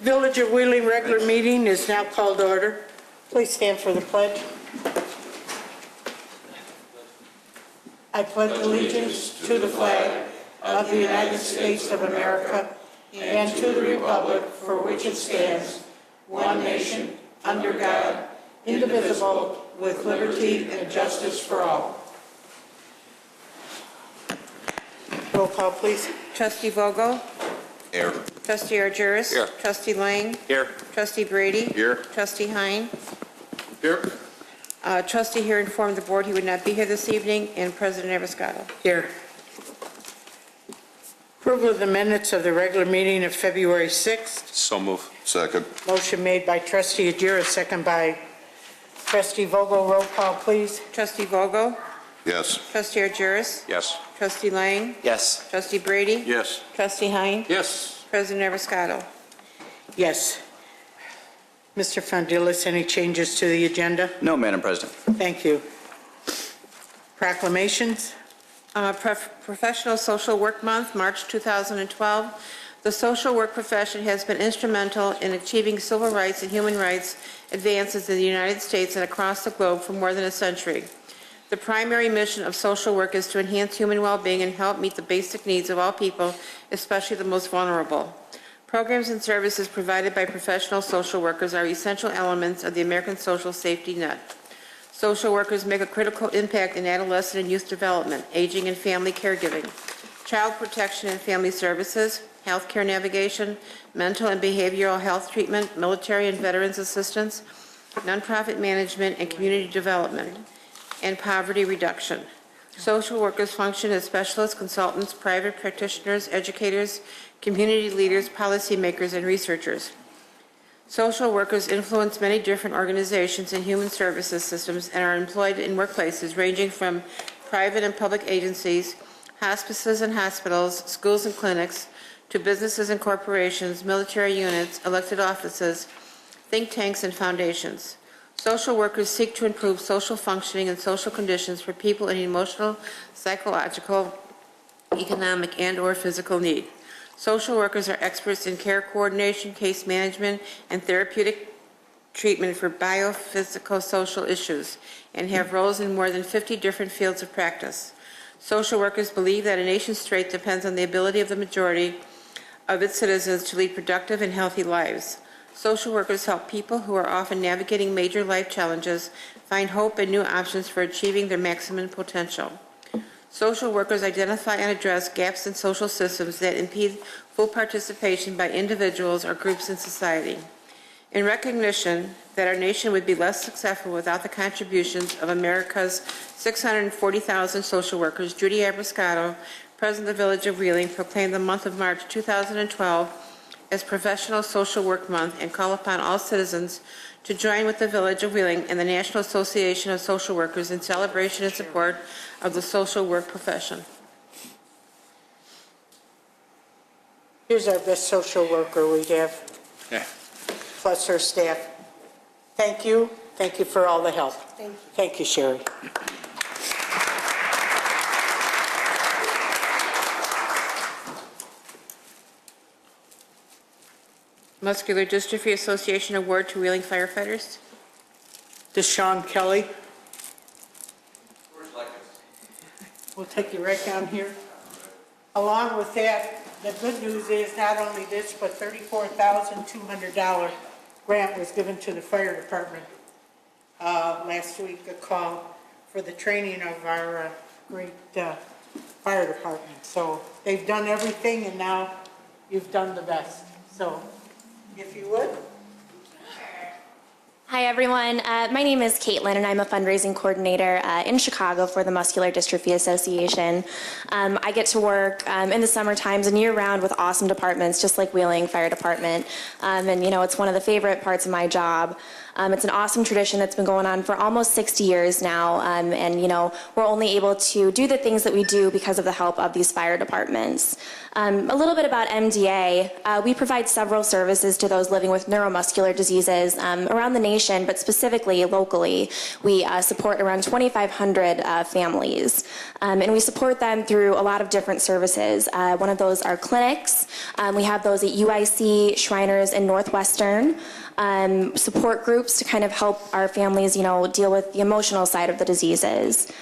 Village of Wheeling regular meeting is now called to order. Please stand for the pledge. I pledge allegiance to the flag of the United States of America and to the republic for which it stands, one nation, under God, indivisible, with liberty and justice for all. Roll call, please. Trustee Vogel? Here. Trustee Argyris? Here. Trustee Lang? Here. Trustee Brady? Here. Trustee Hein? Here. Trustee here informed the board he would not be here this evening, and President Abascato. Here. Approval of the minutes of the regular meeting of February 6th. So move. Second. Motion made by Trustee Adira, second by Trustee Vogel. Roll call, please. Trustee Vogel? Yes. Trustee Argyris? Yes. Trustee Lang? Yes. Trustee Brady? Yes. Trustee Hein? Yes. President Abascato. Yes. Mr. Fondilis, any changes to the agenda? No, Madam President. Thank you. Proclamations. Professional Social Work Month, March 2012. The social work profession has been instrumental in achieving civil rights and human rights advances in the United States and across the globe for more than a century. The primary mission of social work is to enhance human well-being and help meet the basic needs of all people, especially the most vulnerable. Programs and services provided by professional social workers are essential elements of the American social safety net. Social workers make a critical impact in adolescent and youth development, aging and family caregiving, child protection and family services, healthcare navigation, mental and behavioral health treatment, military and veterans assistance, nonprofit management and community development, and poverty reduction. Social workers function as specialists, consultants, private practitioners, educators, community leaders, policymakers, and researchers. Social workers influence many different organizations and human services systems and are employed in workplaces ranging from private and public agencies, hospices and hospitals, schools and clinics, to businesses and corporations, military units, elected offices, think tanks, and foundations. Social workers seek to improve social functioning and social conditions for people in emotional, psychological, economic, and/or physical need. Social workers are experts in care coordination, case management, and therapeutic treatment for biophysical social issues, and have roles in more than 50 different fields of practice. Social workers believe that a nation's strength depends on the ability of the majority of its citizens to lead productive and healthy lives. Social workers help people who are often navigating major life challenges find hope and new options for achieving their maximum potential. Social workers identify and address gaps in social systems that impede full participation by individuals or groups in society. In recognition that our nation would be less successful without the contributions of America's 640,000 social workers, Judy Abascato, President of the Village of Wheeling, proclaimed the month of March 2012 as Professional Social Work Month and call upon all citizens to join with the Village of Wheeling and the National Association of Social Workers in celebration and support of the social work profession. Here's our best social worker we have, Yeah. plus her staff. Thank you. Thank you for all the help. Thank you. Thank you, Sherry. Muscular Dystrophy Association Award to Wheeling firefighters. Deshaun Kelly. We'll take you right down here. Along with that, the good news is not only this, but $34,200 grant was given to the fire department last week, a call for the training of our great fire department. So they've done everything, and now you've done the best. So if you would. Hi everyone, my name is Caitlin and I'm a fundraising coordinator in Chicago for the Muscular Dystrophy Association. I get to work in the summer times and year round with awesome departments just like Wheeling Fire Department, and you know, it's one of the favorite parts of my job. It's an awesome tradition that's been going on for almost 60 years now, and we're only able to do the things that we do because of the help of these fire departments. A little bit about MDA. We provide several services to those living with neuromuscular diseases around the nation, but specifically locally. We support around 2,500 families, and we support them through a lot of different services. One of those are clinics. We have those at UIC, Shriners, and Northwestern. Support groups to kind of help our families, deal with the emotional side of the diseases.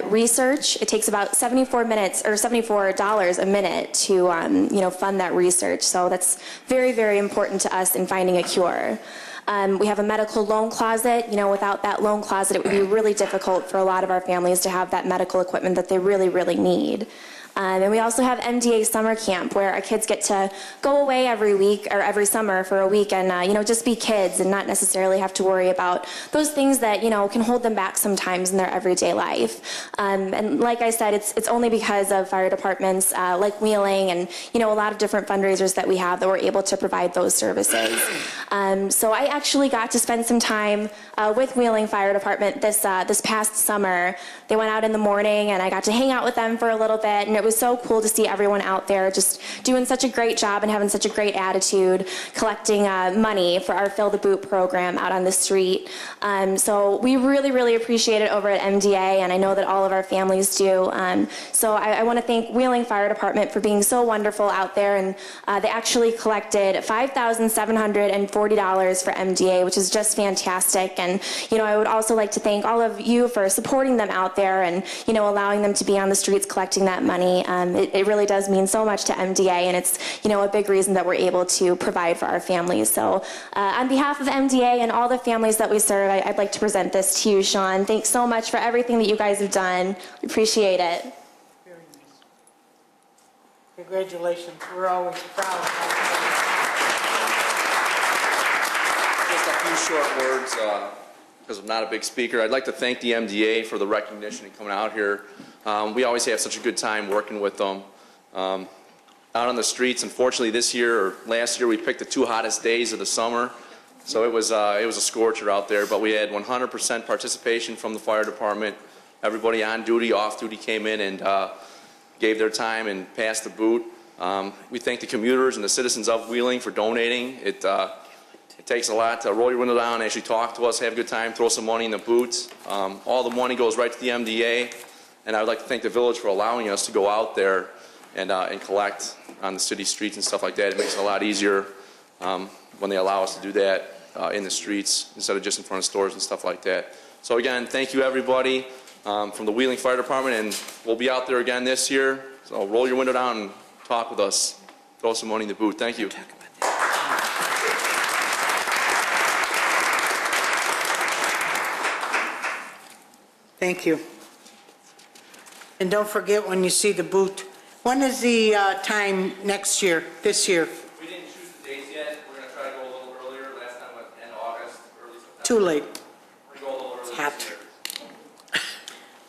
Research, it takes about 74 minutes or $74 a minute to, fund that research. So that's very, very important to us in finding a cure. We have a medical loan closet. Without that loan closet, it would be really difficult for a lot of our families to have that medical equipment that they really, really need. And we also have MDA Summer Camp, where our kids get to go away every week or every summer for a week and, just be kids and not necessarily have to worry about those things that, can hold them back sometimes in their everyday life. And like I said, it's only because of fire departments like Wheeling and, a lot of different fundraisers that we have that we're able to provide those services. So I actually got to spend some time with Wheeling Fire Department this past summer. They went out in the morning and I got to hang out with them for a little bit, and it was so cool to see everyone out there just doing such a great job and having such a great attitude, collecting money for our Fill the Boot program out on the street. So we really, really appreciate it over at MDA, and I know that all of our families do. So I want to thank Wheeling Fire Department for being so wonderful out there, and they actually collected $5,740 for MDA, which is just fantastic. And, I would also like to thank all of you for supporting them out there and, allowing them to be on the streets collecting that money. It really does mean so much to MDA, and it's, a big reason that we're able to provide for our families. So on behalf of MDA and all the families that we serve, I'd like to present this to you, Sean. Thanks so much for everything that you guys have done. We appreciate it. Very nice. Congratulations. We're always proud. Just a few short words, because I'm not a big speaker. I'd like to thank the MDA for the recognition and coming out here. We always have such a good time working with them. Out on the streets, unfortunately this year or last year we picked the 2 hottest days of the summer. So it was a scorcher out there, but we had 100% participation from the fire department. Everybody on duty, off duty came in and gave their time and passed the boot. We thank the commuters and the citizens of Wheeling for donating. It takes a lot to roll your window down, actually talk to us, have a good time, throw some money in the boots. All the money goes right to the MDA, and I would like to thank the village for allowing us to go out there and collect on the city streets and stuff like that. It makes it a lot easier when they allow us to do that in the streets instead of just in front of stores and stuff like that. So again, thank you everybody from the Wheeling Fire Department, and we'll be out there again this year. So roll your window down and talk with us. Throw some money in the boot. Thank you. Thank you. And don't forget, when you see the boot, when is the time next year, this year? We didn't choose the dates yet. We're going to try to go a little earlier. Last time was end of August, early September. Too late. We're going to go a little earlier. It's hot.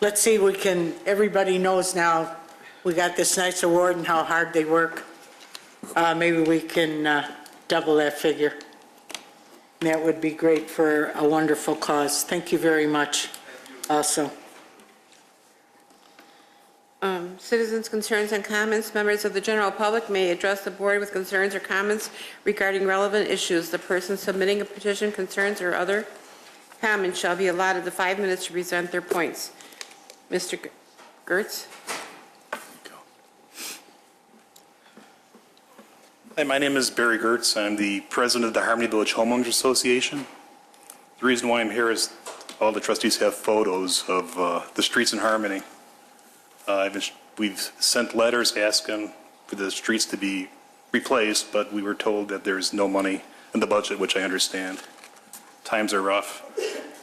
Let's see, everybody knows now we got this nice award and how hard they work. Maybe we can double that figure. That would be great for a wonderful cause. Thank you very much also. Citizens' concerns and comments. Members of the general public may address the board with concerns or comments regarding relevant issues. The person submitting a petition, concerns, or other comments shall be allotted the 5 minutes to present their points. Mr. Gertz? Hi, my name is Barry Gertz. I'm the president of the Harmony Village Homeowners Association. The reason why I'm here is all the trustees have photos of the streets in Harmony. We've sent letters asking for the streets to be replaced, but we were told that there's no money in the budget, which I understand. Times are rough.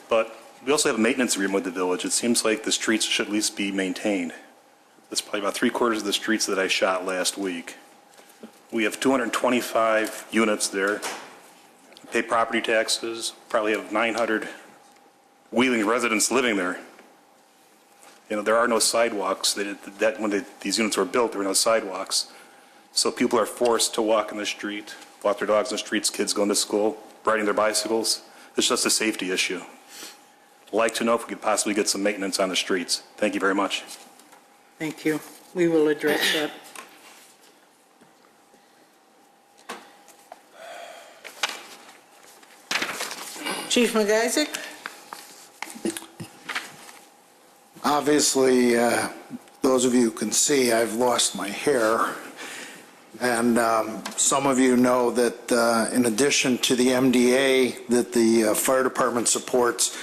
But we also have a maintenance agreement with the village. It seems like the streets should at least be maintained. That's probably about 3/4 of the streets that I shot last week. We have 225 units there, pay property taxes, probably have 900 Wheeling residents living there. There are no sidewalks. These units were built, there were no sidewalks. So people are forced to walk in the street, walk their dogs in the streets, kids going to school, riding their bicycles. It's just a safety issue. I'd like to know if we could possibly get some maintenance on the streets. Thank you very much. Thank you. We will address that. Chief McIsaac? Obviously, those of you who can see, I've lost my hair. And some of you know that in addition to the MDA that the fire department supports,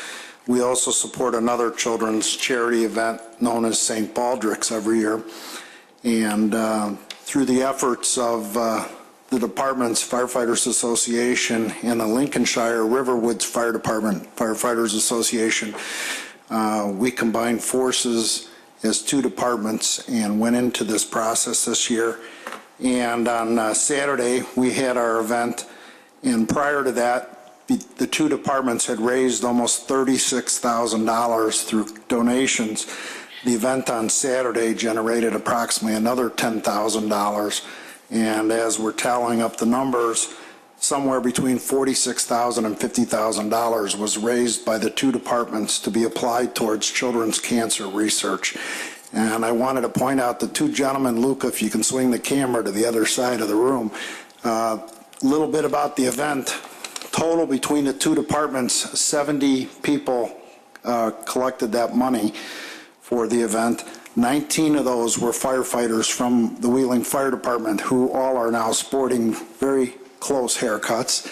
we also support another children's charity event known as St. Baldrick's every year. And through the efforts of the department's Firefighters Association and the Lincolnshire Riverwoods Fire Department Firefighters Association, we combined forces as two departments and went into this process this year. And on Saturday, we had our event, and prior to that, the two departments had raised almost $36,000 through donations. The event on Saturday generated approximately another $10,000, and as we're tallying up the numbers, somewhere between $46,000 and $50,000 was raised by the two departments to be applied towards children's cancer research. And I wanted to point out the two gentlemen, Luca, if you can swing the camera to the other side of the room, a little bit about the event. Total between the two departments, 70 people collected that money for the event. 19 of those were firefighters from the Wheeling Fire Department, who all are now sporting very close haircuts.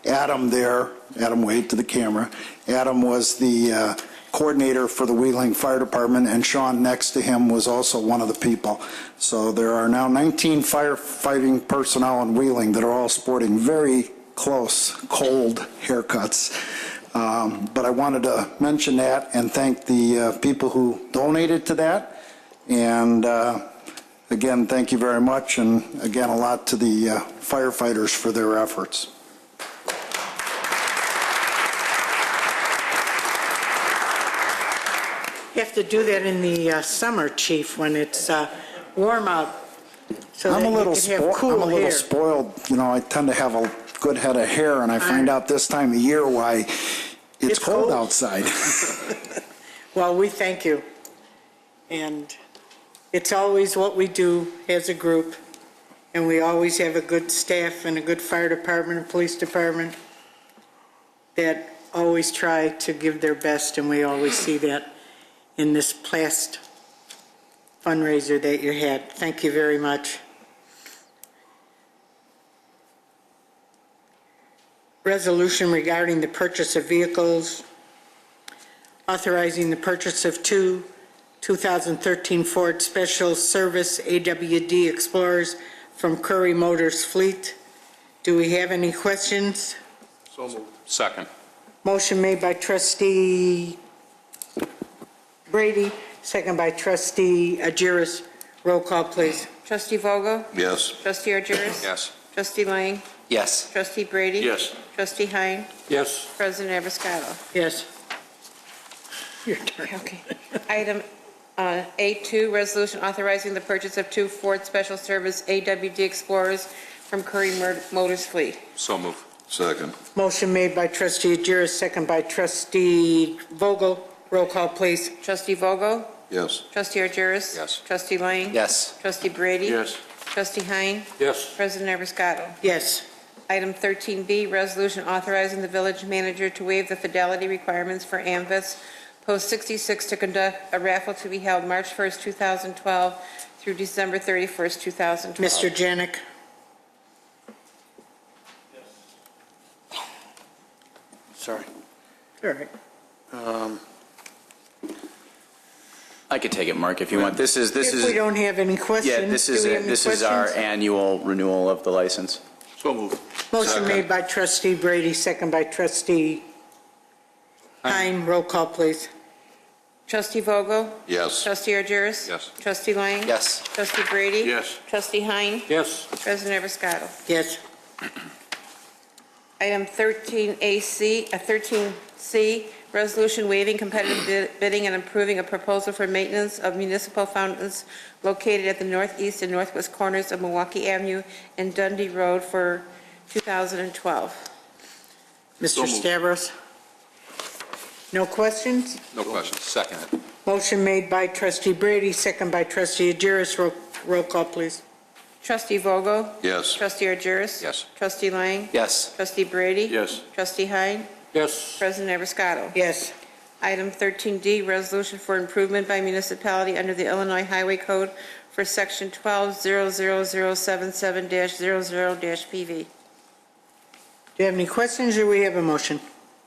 Adam waved to the camera. Adam was the coordinator for the Wheeling Fire Department, and Sean next to him was also one of the people. So there are now 19 firefighting personnel in Wheeling that are all sporting very close, cold haircuts. But I wanted to mention that and thank the people who donated to that. And again, thank you very much. And again, a lot to the firefighters for their efforts. You have to do that in the summer, Chief, when it's warm out, so that I'm a you little can have cool hair. spoiled. You know, I tend to have a good head of hair, and I find out this time of year why it's cold cold. outside. Well, we thank you. And it's always what we do as a group, and we always have a good staff and a good fire department and police department that always try to give their best, and we always see that in this past fundraiser that you had. Thank you very much. Resolution regarding the purchase of vehicles, authorizing the purchase of two 2013 Ford Special Service AWD Explorers from Curry Motors Fleet. Do we have any questions? So moved. Second. Motion made by trustee Brady, second by trustee Agiris. Roll call, please. Trustee Vogel? Yes. Trustee Argyris? Yes. Trustee Lang? Yes. Trustee Brady? Yes. Trustee Hein? Yes. President Abiscato? Yes. Your turn. Okay. Item A2, resolution authorizing the purchase of two Ford Special Service AWD Explorers from Curry Motors Fleet. So moved. Second. Motion made by trustee Agiris, second by trustee Vogel. Roll call, please. Trustee Vogel? Yes. Trustee Argyris? Yes. Trustee Lang? Yes. Trustee Brady? Yes. Trustee Hein? Yes. President Abiscato? Yes. Item 13B, resolution authorizing the village manager to waive the fidelity requirements for AMVIS Post 66 to conduct a raffle to be held March 1st, 2012 through December 31st, 2012. Mr. Janik? Sorry. All right. I could take it, Mark, if you want. This is If we don't have any questions. yeah, this is do we have any this is our questions? annual renewal of the license. So moved. Motion Second. made by trustee Brady, second by trustee Hein. Roll call, please. Trustee Vogel? Yes. Trustee Argyris? Yes. Trustee Lang? Yes. Trustee Brady? Yes. Trustee Hein? Yes. President Abiscato? Yes. Item 13C, resolution waiving competitive bidding and approving a proposal for maintenance of municipal fountains located at the northeast and northwest corners of Milwaukee Avenue and Dundee Road for 2012. Mr. Stavros? No questions? No questions. Second. Motion made by trustee Brady, second by trustee Agiris. Roll call, please. Trustee Vogel? Yes. Trustee Agiris? Yes. Trustee Lang? Yes. Trustee Brady? Yes. Trustee Hyde? Yes. President Eversotto? Yes. Item 13D, resolution for improvement by municipality under the Illinois Highway Code for Section 12-00077-00-PV. Do you have any questions, or we have a motion?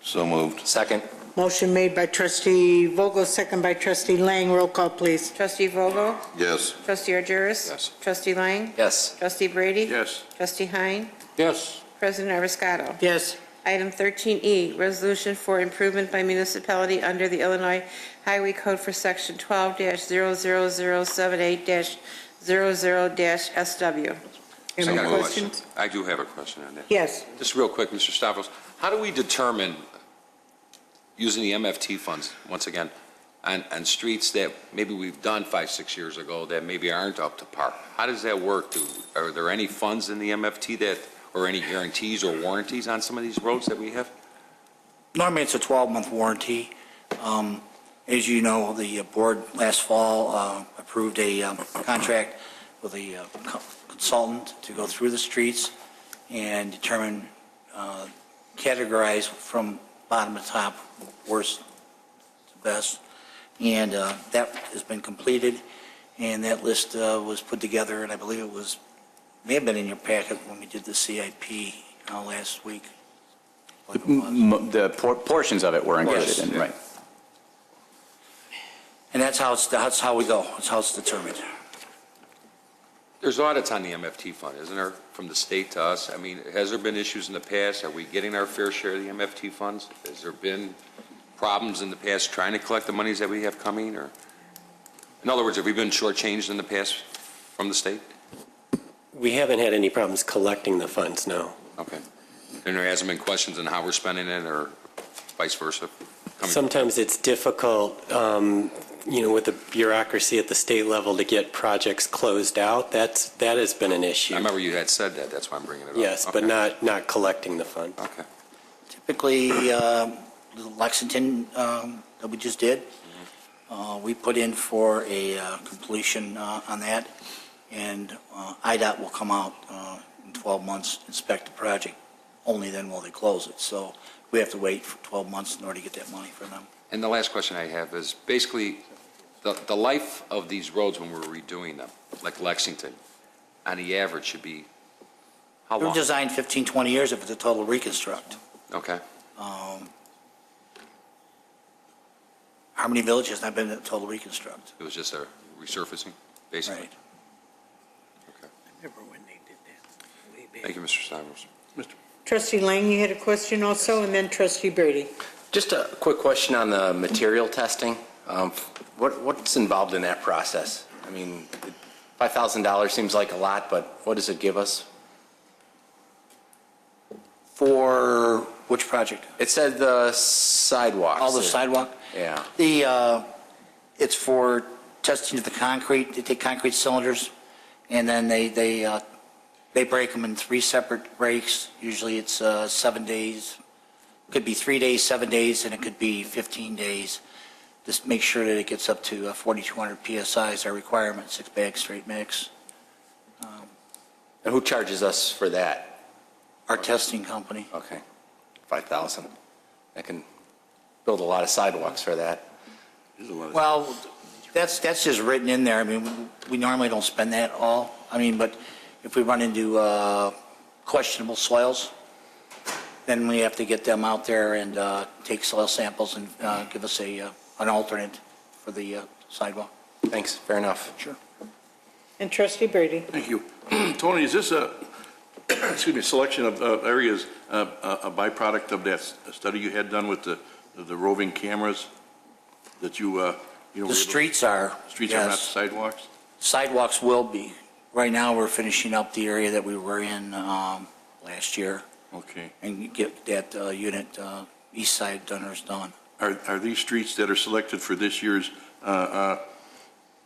So moved. Second. Motion made by trustee Vogel, second by trustee Lang. Roll call, please. Trustee Vogel? Yes. Trustee Argyris? Yes. Trustee Lang? Yes. Trustee Brady? Yes. Trustee Hine? Yes. President Eversotto? Yes. Item 13E, resolution for improvement by municipality under the Illinois Highway Code for Section 12-00078-00-SW. Any I got a question. questions? I do have a question on that. Yes. Just real quick, Mr. Stavros, how do we determine, using the MFT funds, once again, on streets that maybe we've done 5-6 years ago that maybe aren't up to par? How does that work? Are there any funds in the MFT that, or any guarantees or warranties on some of these roads that we have? Normally, it's a 12-month warranty. As you know, the board last fall approved a contract with a consultant to go through the streets and determine, categorize from bottom to top, worst to best. And that has been completed, and that list was put together, and I believe it was, may have been in your packet when we did the CIP last week. The portions of it were included Yes. in, right. And that's how we go. That's how it's determined. There's audits on the MFT fund, isn't there, from the state to us? I mean, has there been issues in the past? Are we getting our fair share of the MFT funds? Has there been problems in the past trying to collect the monies that we have coming, or? In other words, have we been shortchanged in the past from the state? We haven't had any problems collecting the funds, no. Okay. And there hasn't been questions on how we're spending it, or vice versa? Sometimes it's difficult, with the bureaucracy at the state level to get projects closed out. That has been an issue. I remember you had said that, that's why I'm bringing it up. Yes, but Okay. not collecting the fund. Okay. Typically, the Lexington that we just did, we put in for a completion on that, and IDOT will come out in 12 months, inspect the project. Only then will they close it. So we have to wait for 12 months in order to get that money from them. And the last question I have is basically the life of these roads when we're redoing them, like Lexington, on the average should be how They're long? designed 15, 20 years if it's a total reconstruct. Okay. Harmony Village has not been a total reconstruct. It was just a resurfacing, basically? Right. Okay. Remember when they did that? Way back. Thank you, Mr. Stivers. Trustee Lang, you had a question also, and then trustee Brady. Just a quick question on the material testing. What's involved in that process? I mean, $5,000 seems like a lot, but what does it give us? For which project? It said the sidewalks. All the sidewalk? Yeah. It's for testing of the concrete. They take concrete cylinders, and then they break them in 3 separate breaks. Usually it's 7 days. Could be 3 days, 7 days, and it could be 15 days. Just make sure that it gets up to 4,200 PSI is our requirement, 6-bag straight mix. And who charges us for that? Our testing company. Okay, 5,000. I can build a lot of sidewalks for that. Well, that's just written in there. I mean, we normally don't spend that all. I mean, but if we run into questionable soils, then we have to get them out there and take soil samples and give us an alternate for the sidewalk. Thanks, fair enough. Sure. And trustee Brady. Thank you. Tony, is this a, selection of areas a byproduct of that study you had done with the roving cameras that The streets are. Streets are not yes. sidewalks? Sidewalks will be. Right now, we're finishing up the area that we were in last year Okay. and get that unit, east side Dunners done. Are these streets that are selected for this year's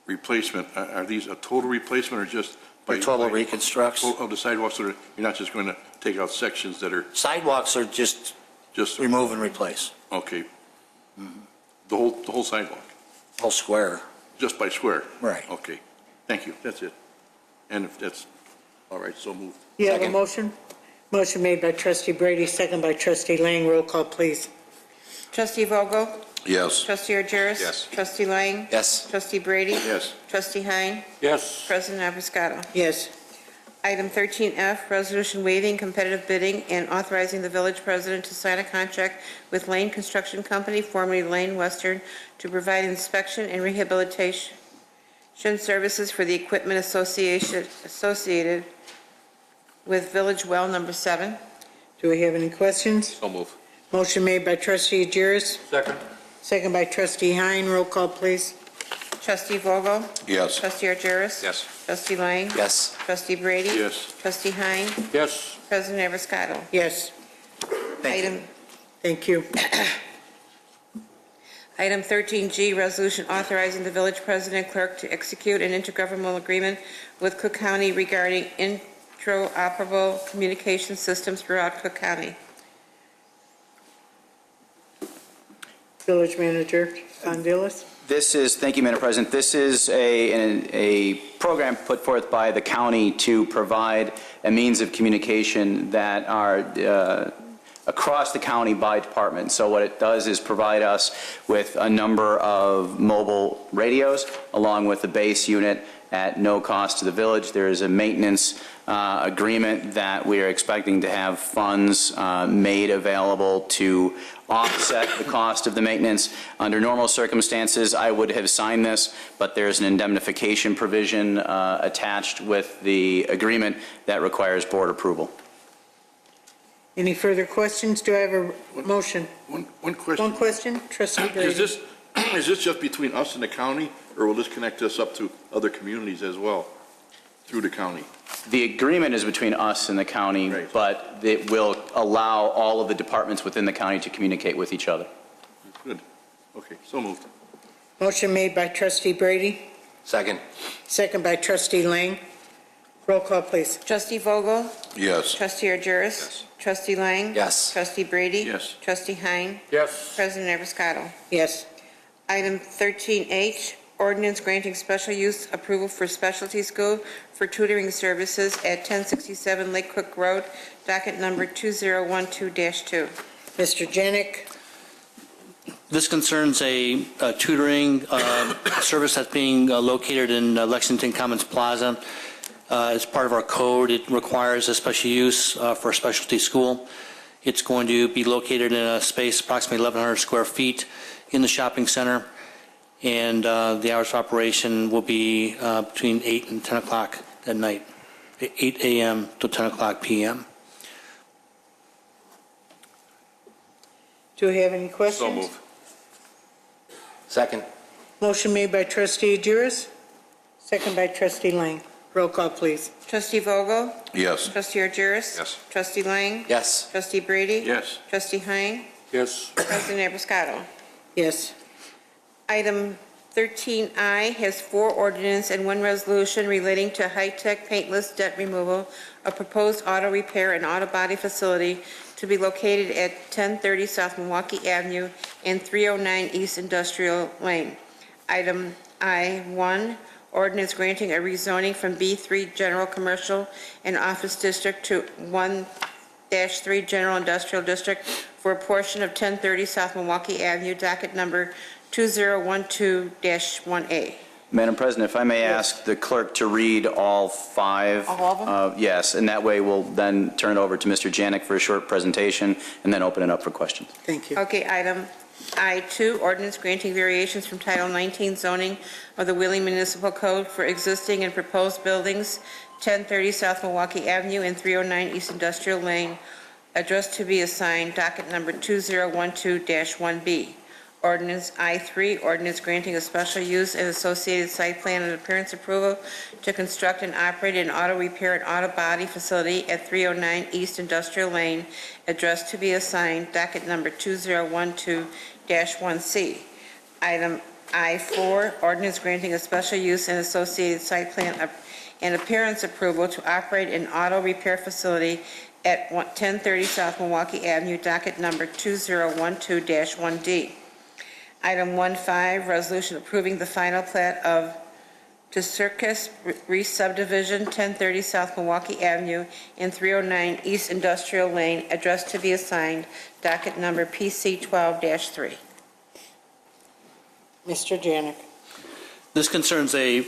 replacement, are these a total replacement or just? They're total reconstructs. Of the sidewalks, or you're not just going to take out sections that are Sidewalks are just Just, remove and replace, okay. The whole sidewalk, whole square. just by square? Right. Okay, thank you, that's it. And if that's, all right, so moved. You have a Second. motion? Motion made by trustee Brady, second by trustee Lang. Roll call, please. Trustee Vogel? Yes. Trustee Argyros? Yes. Trustee Lang? Yes. Trustee Brady? Yes. Trustee Hein? Yes. President Abiscato. Yes. Item 13F, resolution waiving competitive bidding and authorizing the village president to sign a contract with Lane Construction Company, formerly Lane Western, to provide inspection and rehabilitation services for the equipment associated with Village Well Number 7. Do we have any questions? So move. Motion made by trustee Agiris, Second. second by trustee Hein. Roll call, please. Trustee Vogel? Yes. Trustee Argyros? Yes. Trustee Lang? Yes. Trustee Brady? Yes. Trustee Hein? Yes. President Abiscato. Yes. Item Thank you. Item 13G, resolution authorizing the village president clerk to execute an intergovernmental agreement with Cook County regarding interoperable communication systems throughout Cook County. Village manager, Fondillis. Thank you, Madam President. This is a program put forth by the county to provide a means of communication that are across the county by department. So what it does is provide us with a number of mobile radios along with the base unit at no cost to the village. There is a maintenance agreement that we are expecting to have funds made available to offset the cost of the maintenance. Under normal circumstances, I would have signed this, but there's an indemnification provision attached with the agreement that requires board approval. Any further questions? Do I have a motion? One question. One question, trustee Brady. Is this just between us and the county, or will this connect us up to other communities as well, through the county? The agreement is between us and the county, Right. but it will allow all of the departments within the county to communicate with each other. Good. Okay, so moved. Motion made by trustee Brady, Second. second by trustee Lang. Roll call, please. Trustee Vogel? Yes. Trustee Argyros? Yes. Trustee Lang? Yes. Trustee Brady? Yes. Trustee Hein? Yes. President Abiscato. Yes. Item 13H, ordinance granting special use approval for specialty school for tutoring services at 1067 Lake Cook Road, docket number 2012-2. Mr. Janik. This concerns a tutoring service that's being located in Lexington Commons Plaza. As part of our code, it requires a special use for a specialty school. It's going to be located in a space approximately 1,100 square feet in the shopping center, and the hours of operation will be between 8 and 10 o'clock at night, 8 a.m. to 10 o'clock p.m. Do we have any questions? So moved. Second. Motion made by trustee Agiris, second by trustee Lang. Roll call, please. Trustee Vogel? Yes. Trustee Argyros? Yes. Trustee Lang? Yes. Trustee Brady? Yes. Trustee Hein? Yes. President Abiscato. Yes. Item 13I has 4 ordinance and 1 resolution relating to high-tech paintless debt removal, a proposed auto repair and auto body facility to be located at 1030 South Milwaukee Avenue and 309 East Industrial Lane. Item I-1, ordinance granting a rezoning from B3 General Commercial and Office District to 1-3 General Industrial District for a portion of 1030 South Milwaukee Avenue, docket number 2012-1A. Madam President, if I may ask the clerk to read all 5. All of them? Yes, and that way we'll then turn it over to Mr. Janik for a short presentation and then open it up for questions. Thank you. Okay, item I-2, ordinance granting variations from Title 19 zoning of the Wheeling Municipal Code for existing and proposed buildings, 1030 South Milwaukee Avenue and 309 East Industrial Lane, address to be assigned, docket number 2012-1B. Ordinance I-3, ordinance granting a special use and associated site plan and appearance approval to construct and operate an auto repair and auto body facility at 309 East Industrial Lane, address to be assigned, docket number 2012-1C. Item I-4, ordinance granting a special use and associated site plan and appearance approval to operate an auto repair facility at 1030 South Milwaukee Avenue, docket number 2012-1D. Item 1.5, resolution approving the final plat of Tuscircus re-subdivision, 1030 South Milwaukee Avenue and 309 East Industrial Lane, address to be assigned, docket number PC 12-3. Mr. Janik. This concerns a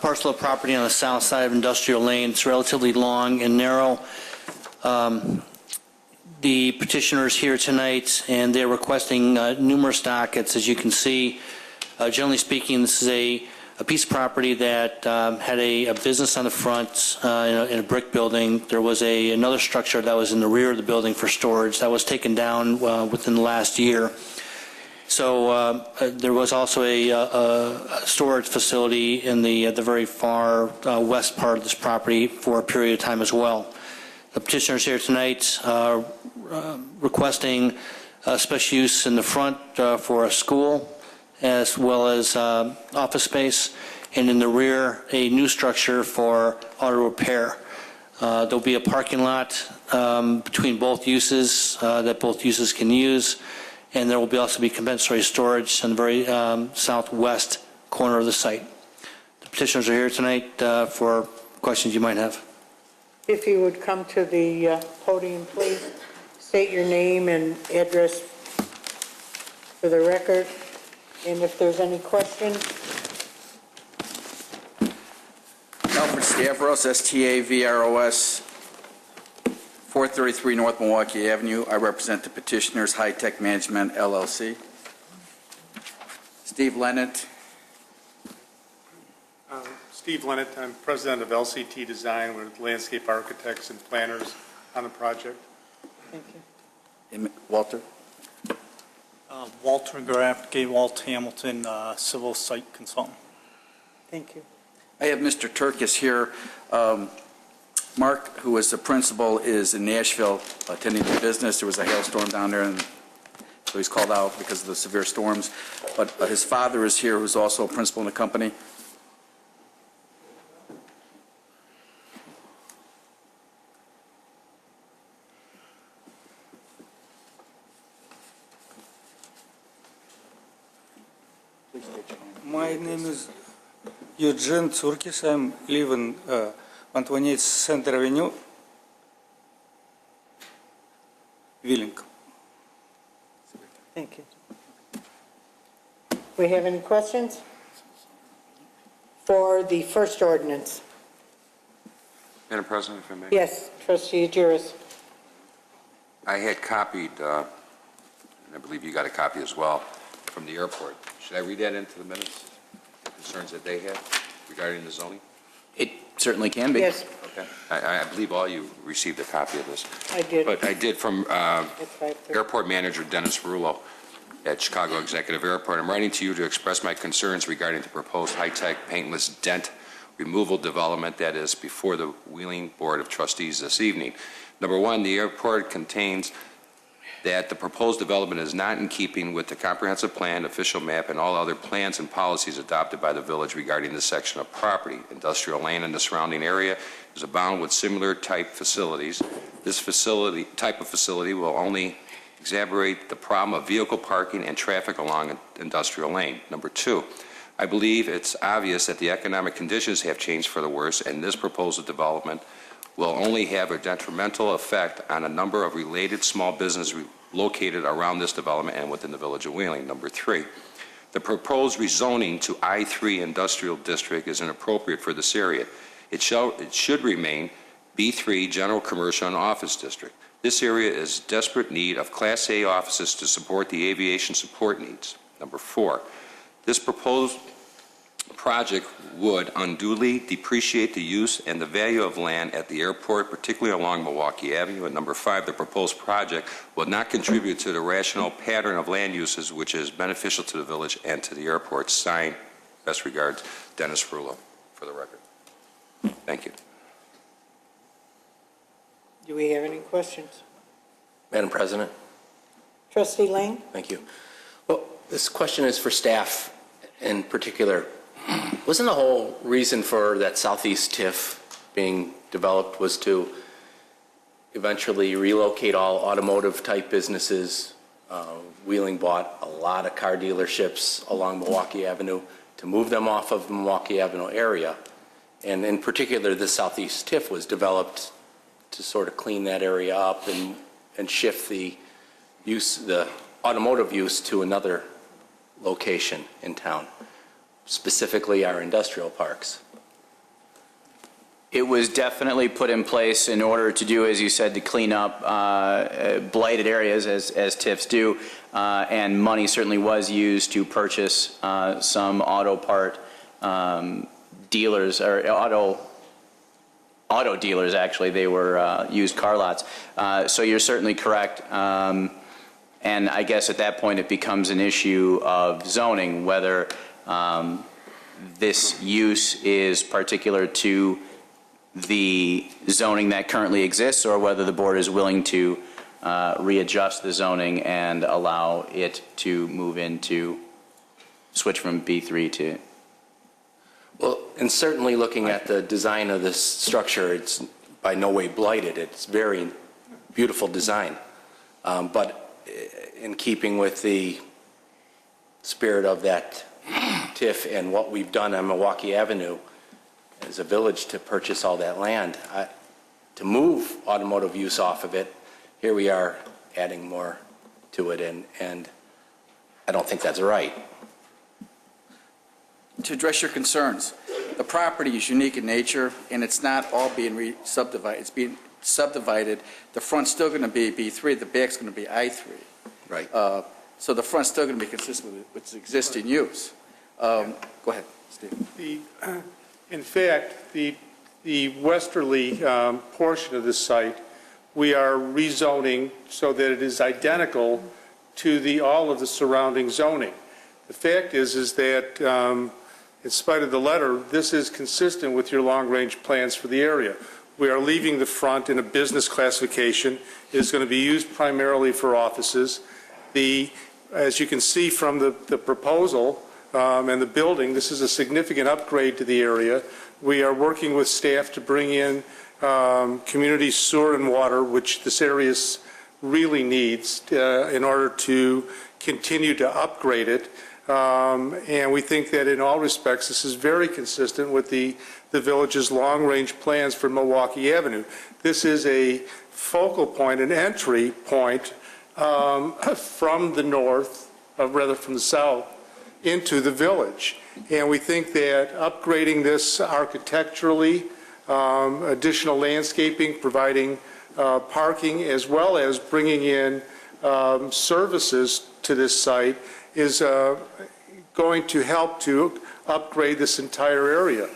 parcel of property on the south side of Industrial Lane. It's relatively long and narrow. The petitioner is here tonight, and they're requesting numerous dockets. As you can see, generally speaking, this is a piece of property that had a business on the front in a brick building. There was another structure that was in the rear of the building for storage that was taken down within the last year. So there was also a storage facility in the very far west part of this property for a period of time as well. The petitioner is here tonight requesting special use in the front for a school, as well as office space, and in the rear, a new structure for auto repair. There'll be a parking lot between both uses that both uses can use, and there will also be compensatory storage in the very southwest corner of the site. The petitioners are here tonight for questions you might have. If you would come to the podium, please. State your name and address for the record. And if there's any questions. Alfred Stavros, S-T-A-V-R-O-S, 433 North Milwaukee Avenue. I represent the petitioners, High Tech Management, LLC. Steve Lennett. Steve Lennett, I'm president of LCT Design with landscape architects and planners on the project. Thank you. Walter. Walter Graff, Gay Walt Hamilton, civil site consultant. Thank you. I have Mr. Turkis here. Mark, who is the principal, is in Nashville attending the business. There was a hailstorm down there, and so he's called out because of the severe storms. But his father is here, who's also a principal in the company. My name is Eugene Turkis. I live in 128 Center Avenue, Wheeling. Thank you. We have any questions? For the first ordinance? Madam President, if I may. Yes, Trustee Agiris. I had copied, and I believe you got a copy as well, from the airport. Should I read that into the minutes, the concerns that they had regarding the zoning? It certainly can be. Yes, Okay. I believe all you received a copy of this. I did. But I did from At 5:30. Airport Manager Dennis Rullo at Chicago Executive Airport. I'm writing to you to express my concerns regarding the proposed high-tech paintless dent removal development that is before the Wheeling Board of Trustees this evening. Number one, the airport contains that the proposed development is not in keeping with the comprehensive plan, official map, and all other plans and policies adopted by the village regarding this section of property. Industrial land in the surrounding area is abound with similar type facilities. This type of facility will only exacerbate the problem of vehicle parking and traffic along industrial lane. Number two, I believe it's obvious that the economic conditions have changed for the worse, and this proposed development will only have a detrimental effect on a number of related small businesses located around this development and within the village of Wheeling. Number three, the proposed rezoning to I-3 Industrial District is inappropriate for this area. It should remain B3 General Commercial and Office District. This area is in desperate need of Class A offices to support the aviation support needs. Number four, this proposed project would unduly depreciate the use and the value of land at the airport, particularly along Milwaukee Avenue. And number five, the proposed project will not contribute to the rational pattern of land uses which is beneficial to the village and to the airport. Signed, best regards, Dennis Rullo, for the record. Thank you. Do we have any questions? Madam President, Trustee Lang? thank you. Well, this question is for staff in particular. Wasn't the whole reason for that southeast TIF being developed was to eventually relocate all automotive-type businesses. Wheeling bought a lot of car dealerships along Milwaukee Avenue to move them off of the Milwaukee Avenue area. And in particular, the Southeast TIF was developed to sort of clean that area up and shift the automotive use to another location in town, specifically our industrial parks. It was definitely put in place in order to do, as you said, to clean up blighted areas, as TIFs do, and money certainly was used to purchase some auto part dealers, or auto dealers, actually. They were used car lots. So you're certainly correct. And I guess at that point it becomes an issue of zoning, whether this use is particular to the zoning that currently exists, or whether the board is willing to readjust the zoning and allow it to move into, switch from B3 to. Well, and certainly looking at the design of this structure, it's by no way blighted. It's very beautiful design. But in keeping with the spirit of that TIF and what we've done on Milwaukee Avenue as a village to purchase all that land, to move automotive use off of it, here we are adding more to it, and I don't think that's right. To address your concerns, the property is unique in nature, and it's not all being subdivided. It's being subdivided. The front's still going to be B3, the back's going to be I3. Right. So the front's still going to be consistent with its existing use. Go ahead, Steve. In fact, the westerly portion of this site, we are rezoning so that it is identical to all of the surrounding zoning. The fact is that in spite of the letter, this is consistent with your long-range plans for the area. We are leaving the front in a business classification. It is going to be used primarily for offices. As you can see from the proposal and the building, this is a significant upgrade to the area. We are working with staff to bring in community sewer and water, which this area really needs in order to continue to upgrade it. And we think that in all respects, this is very consistent with the village's long-range plans for Milwaukee Avenue. This is a focal point, an entry point from the north, rather from the south, into the village. And we think that upgrading this architecturally, additional landscaping, providing parking, as well as bringing in services to this site is going to help to upgrade this entire area.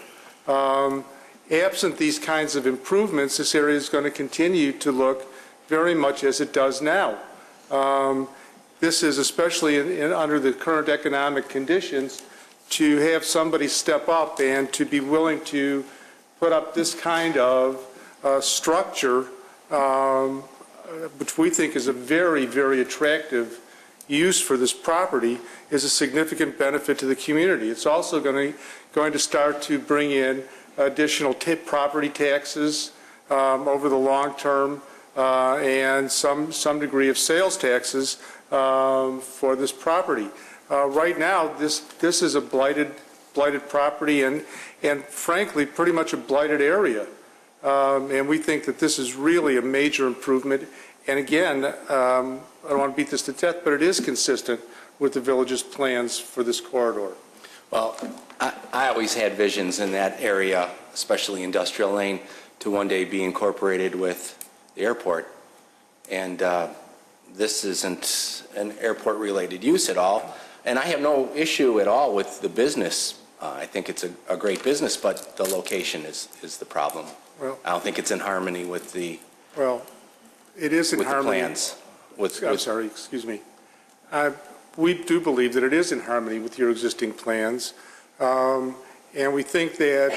Absent these kinds of improvements, this area is going to continue to look very much as it does now. This is especially under the current economic conditions, to have somebody step up and to be willing to put up this kind of structure, which we think is a very, very attractive use for this property, is a significant benefit to the community. It's also going to start to bring in additional property taxes over the long term, and some degree of sales taxes for this property. Right now, this is a blighted property and frankly pretty much a blighted area, and we think that this is really a major improvement. And again, I don't want to beat this to death, but it is consistent with the village's plans for this corridor. Well, I always had visions in that area, especially Industrial Lane, to one day be incorporated with the airport. And this isn't an airport-related use at all. And I have no issue at all with the business. I think it's a great business, but the location is the problem. Well, I don't think it's in harmony with the it is in harmony. Plans. I'm sorry, excuse me. We do believe that it is in harmony with your existing plans, and we think that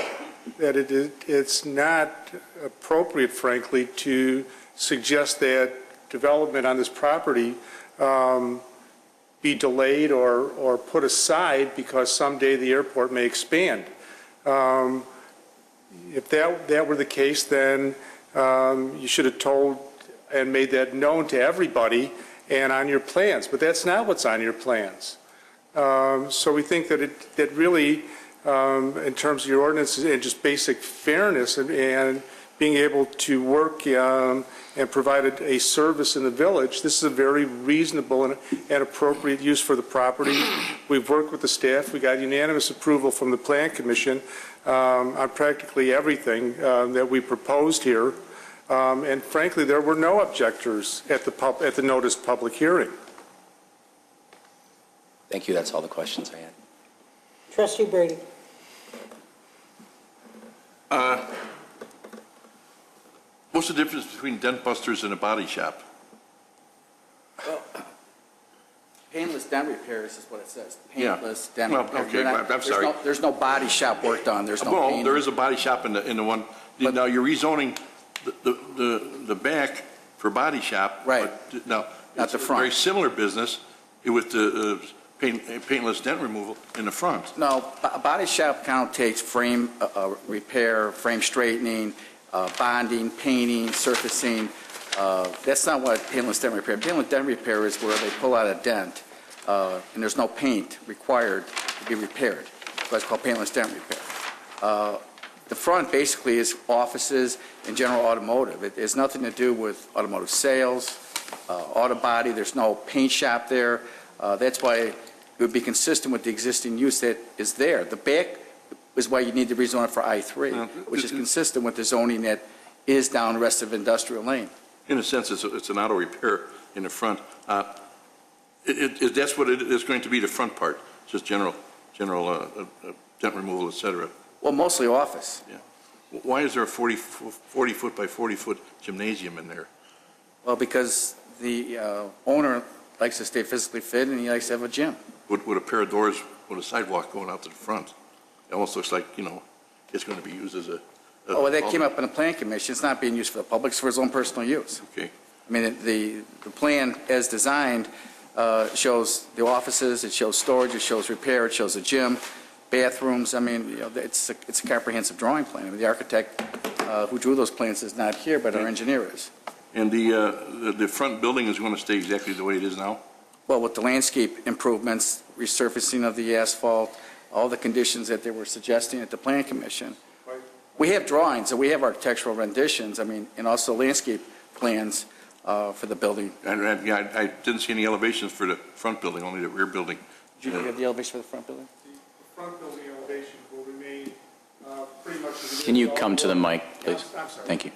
it's not appropriate, frankly, to suggest that development on this property be delayed or put aside because someday the airport may expand. If that were the case, then you should have told and made that known to everybody and on your plans, but that's not what's on your plans. So we think that really, in terms of your ordinance and just basic fairness and being able to work and provide a service in the village, this is a very reasonable and appropriate use for the property. We've worked with the staff. We got unanimous approval from the Plan Commission on practically everything that we proposed here. And frankly, there were no objectors at the noticed public hearing. Thank you. That's all the questions I had. Trustee Brady. What's the difference between dent busters and a body shop? Well, painless dent repairs is what it says. Yeah. Paintless dent Well, repair. okay, I'm sorry. There's no body shop work done. There's no Well, painting. there is a body shop in the one, now you're rezoning the back for body shop. Right. But now, Not it's the a front. very similar business with the paintless dent removal in the front. No, a body shop count takes frame repair, frame straightening, bonding, painting, surfacing. That's not what paintless dent repair. Paintless dent repair is where they pull out a dent and there's no paint required to be repaired. That's why it's called paintless dent repair. The front basically is offices and general automotive. It has nothing to do with automotive sales, auto body. There's no paint shop there. That's why it would be consistent with the existing use that is there. The back is why you need to rezone it for I-3, which is consistent with the zoning that is down the rest of Industrial Lane. In a sense, it's an auto repair in the front. That's what it is going to be, the front part, just general dent removal, et cetera. Well, mostly office. Yeah. Why is there a 40-foot by 40-foot gymnasium in there? Well, because the owner likes to stay physically fit and he likes to have a gym. With a pair of doors with a sidewalk going out to the front? It almost looks like, it's going to be used as a... Oh, well, that came up in the Plan Commission. It's not being used for the public, it's for his own personal use. Okay. I mean, the plan as designed shows the offices, it shows storage, it shows repair, it shows a gym, bathrooms. I mean, it's a comprehensive drawing plan. I mean, the architect who drew those plans is not here, but our engineer is. And the front building is going to stay exactly the way it is now? Well, with the landscape improvements, resurfacing of the asphalt, all the conditions that they were suggesting at the Plan Commission. We have drawings and we have architectural renditions, I mean, and also landscape plans for the building. And I didn't see any elevations for the front building, only the rear building. Did you have the elevation for the front building? The front building elevation will remain pretty much as it is. Can you come to the mic, please? I'm sorry. Thank you.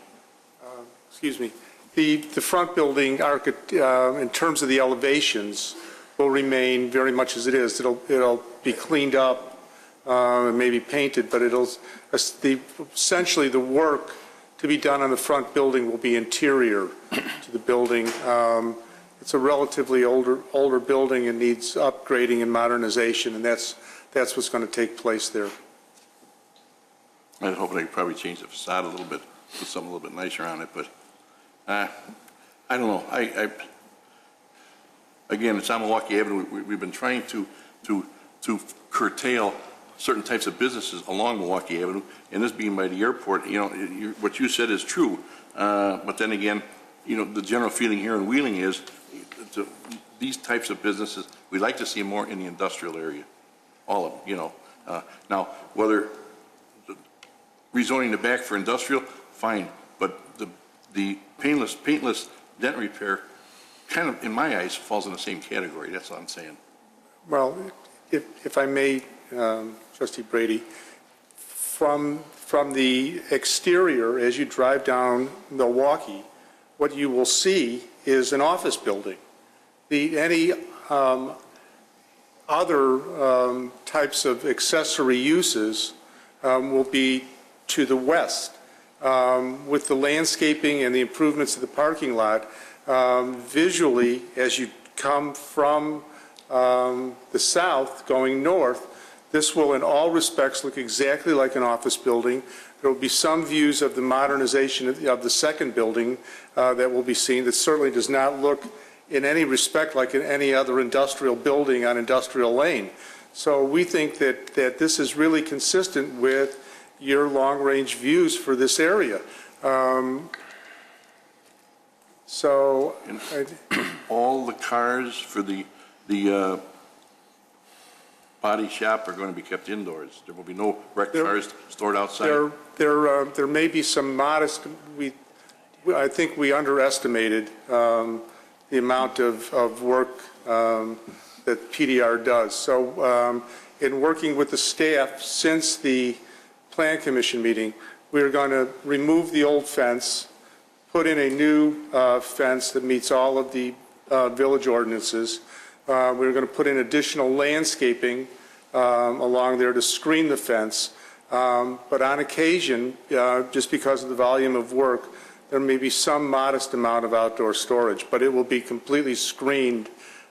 Excuse me. The front building, in terms of the elevations, will remain very much as it is. It'll be cleaned up and maybe painted, but essentially the work to be done on the front building will be interior to the building. It's a relatively older building and needs upgrading and modernization, and that's what's going to take place there. I was hoping they could probably change the facade a little bit, put something a little bit nicer on it, but I don't know. Again, it's on Milwaukee Avenue. We've been trying to curtail certain types of businesses along Milwaukee Avenue, and this being by the airport, what you said is true. But then again, the general feeling here in Wheeling is these types of businesses, we like to see more in the industrial area, all of them, Now, whether rezoning the back for industrial, fine, but the paintless dent repair kind of, in my eyes, falls in the same category. That's all I'm saying. Well, if I may, Trustee Brady, from the exterior, as you drive down Milwaukee, what you will see is an office building. Any other types of accessory uses will be to the west. With the landscaping and the improvements of the parking lot, visually, as you come from the south going north, this will in all respects look exactly like an office building. There will be some views of the modernization of the second building that will be seen that certainly does not look in any respect like any other industrial building on Industrial Lane. So we think that this is really consistent with your long-range views for this area. So, All the cars for the body shop are going to be kept indoors. There will be no wrecked cars stored outside. there may be some modest, I think we underestimated the amount of work that PDR does. So in working with the staff since the Plan Commission meeting, we're going to remove the old fence, put in a new fence that meets all of the village ordinances. We're going to put in additional landscaping along there to screen the fence. But on occasion, just because of the volume of work, there may be some modest amount of outdoor storage, but it will be completely screened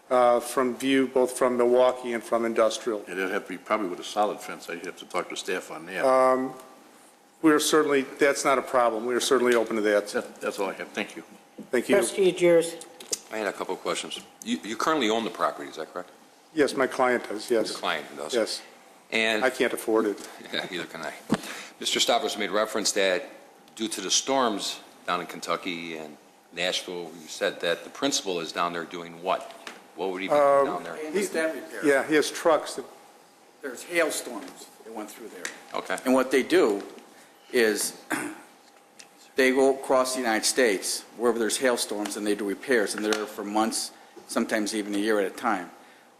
from view, both from Milwaukee and from industrial. It'd have to be probably with a solid fence. I'd have to talk to staff on that. We're certainly, that's not a problem. We are certainly open to that. That's all I have. Thank you. Thank you. Trustee Ajers. I had a couple of questions. You currently own the property, is that correct? Yes, my client does, yes. Your client does? Yes. And I can't afford it. yeah, neither can I. Mr. Stavros made reference that due to the storms down in Kentucky and Nashville, you said that the principal is down there doing what? What would he be doing down there? Yeah, he has trucks that There's hailstorms that went through there. Okay. And what they do is they go across the United States, wherever there's hailstorms, and they do repairs, and they're there for months, sometimes even a year at a time.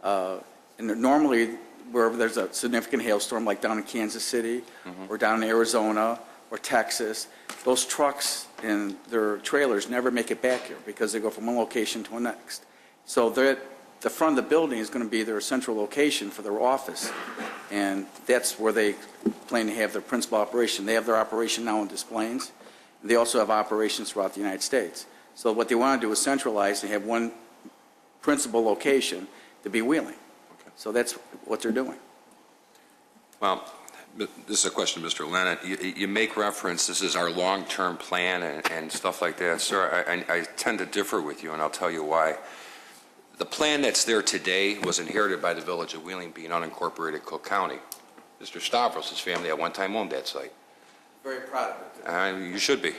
And normally, wherever there's a significant hailstorm, like down in Kansas City, or down in Arizona, or Texas, those trucks and their trailers never make it back here because they go from one location to the next. So the front of the building is going to be their central location for their office, and that's where they plan to have their principal operation. They have their operation now in Des Plaines. They also have operations throughout the United States. So what they want to do is centralize and have one principal location to be Wheeling. So that's what they're doing. Well, this is a question to Mr. Lennon. You make reference, this is our long-term plan and stuff like that. Sir, I tend to differ with you, and I'll tell you why. The plan that's there today was inherited by the village of Wheeling, being unincorporated Cook County. Mr. Stavros' family at one time owned that site. Very proud of it. You should be,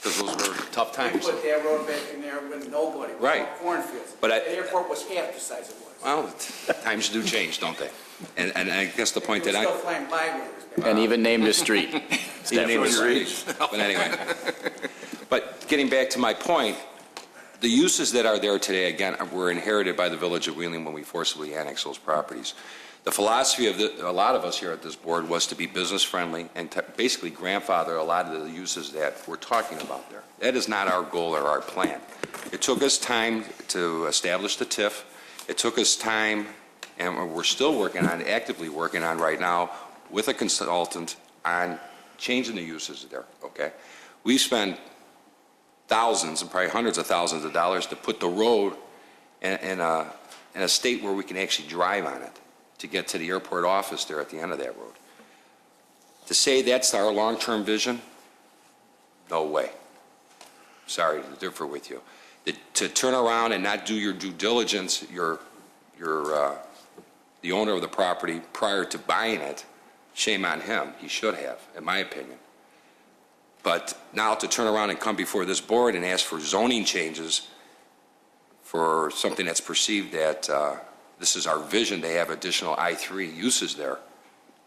because those were tough times. They put that road back in there with nobody. Right. Cornfields. But the airport was half the size it was. Well, times do change, don't they? And I guess the point that Still flying Gliders. And even named a street. But anyway. But getting back to my point, the uses that are there today, again, were inherited by the village of Wheeling when we forcibly annexed those properties. The philosophy of a lot of us here at this board was to be business-friendly and to basically grandfather a lot of the uses that we're talking about there. That is not our goal or our plan. It took us time to establish the TIF. It took us time, and we're still actively working on right now with a consultant on changing the uses there, okay? We spend thousands and probably hundreds of thousands of dollars to put the road in a state where we can actually drive on it to get to the airport office there at the end of that road. To say that's our long-term vision, no way. Sorry to differ with you. To turn around and not do your due diligence, the owner of the property prior to buying it, shame on him. He should have, in my opinion. But now to turn around and come before this board and ask for zoning changes for something that's perceived that this is our vision to have additional I-3 uses there.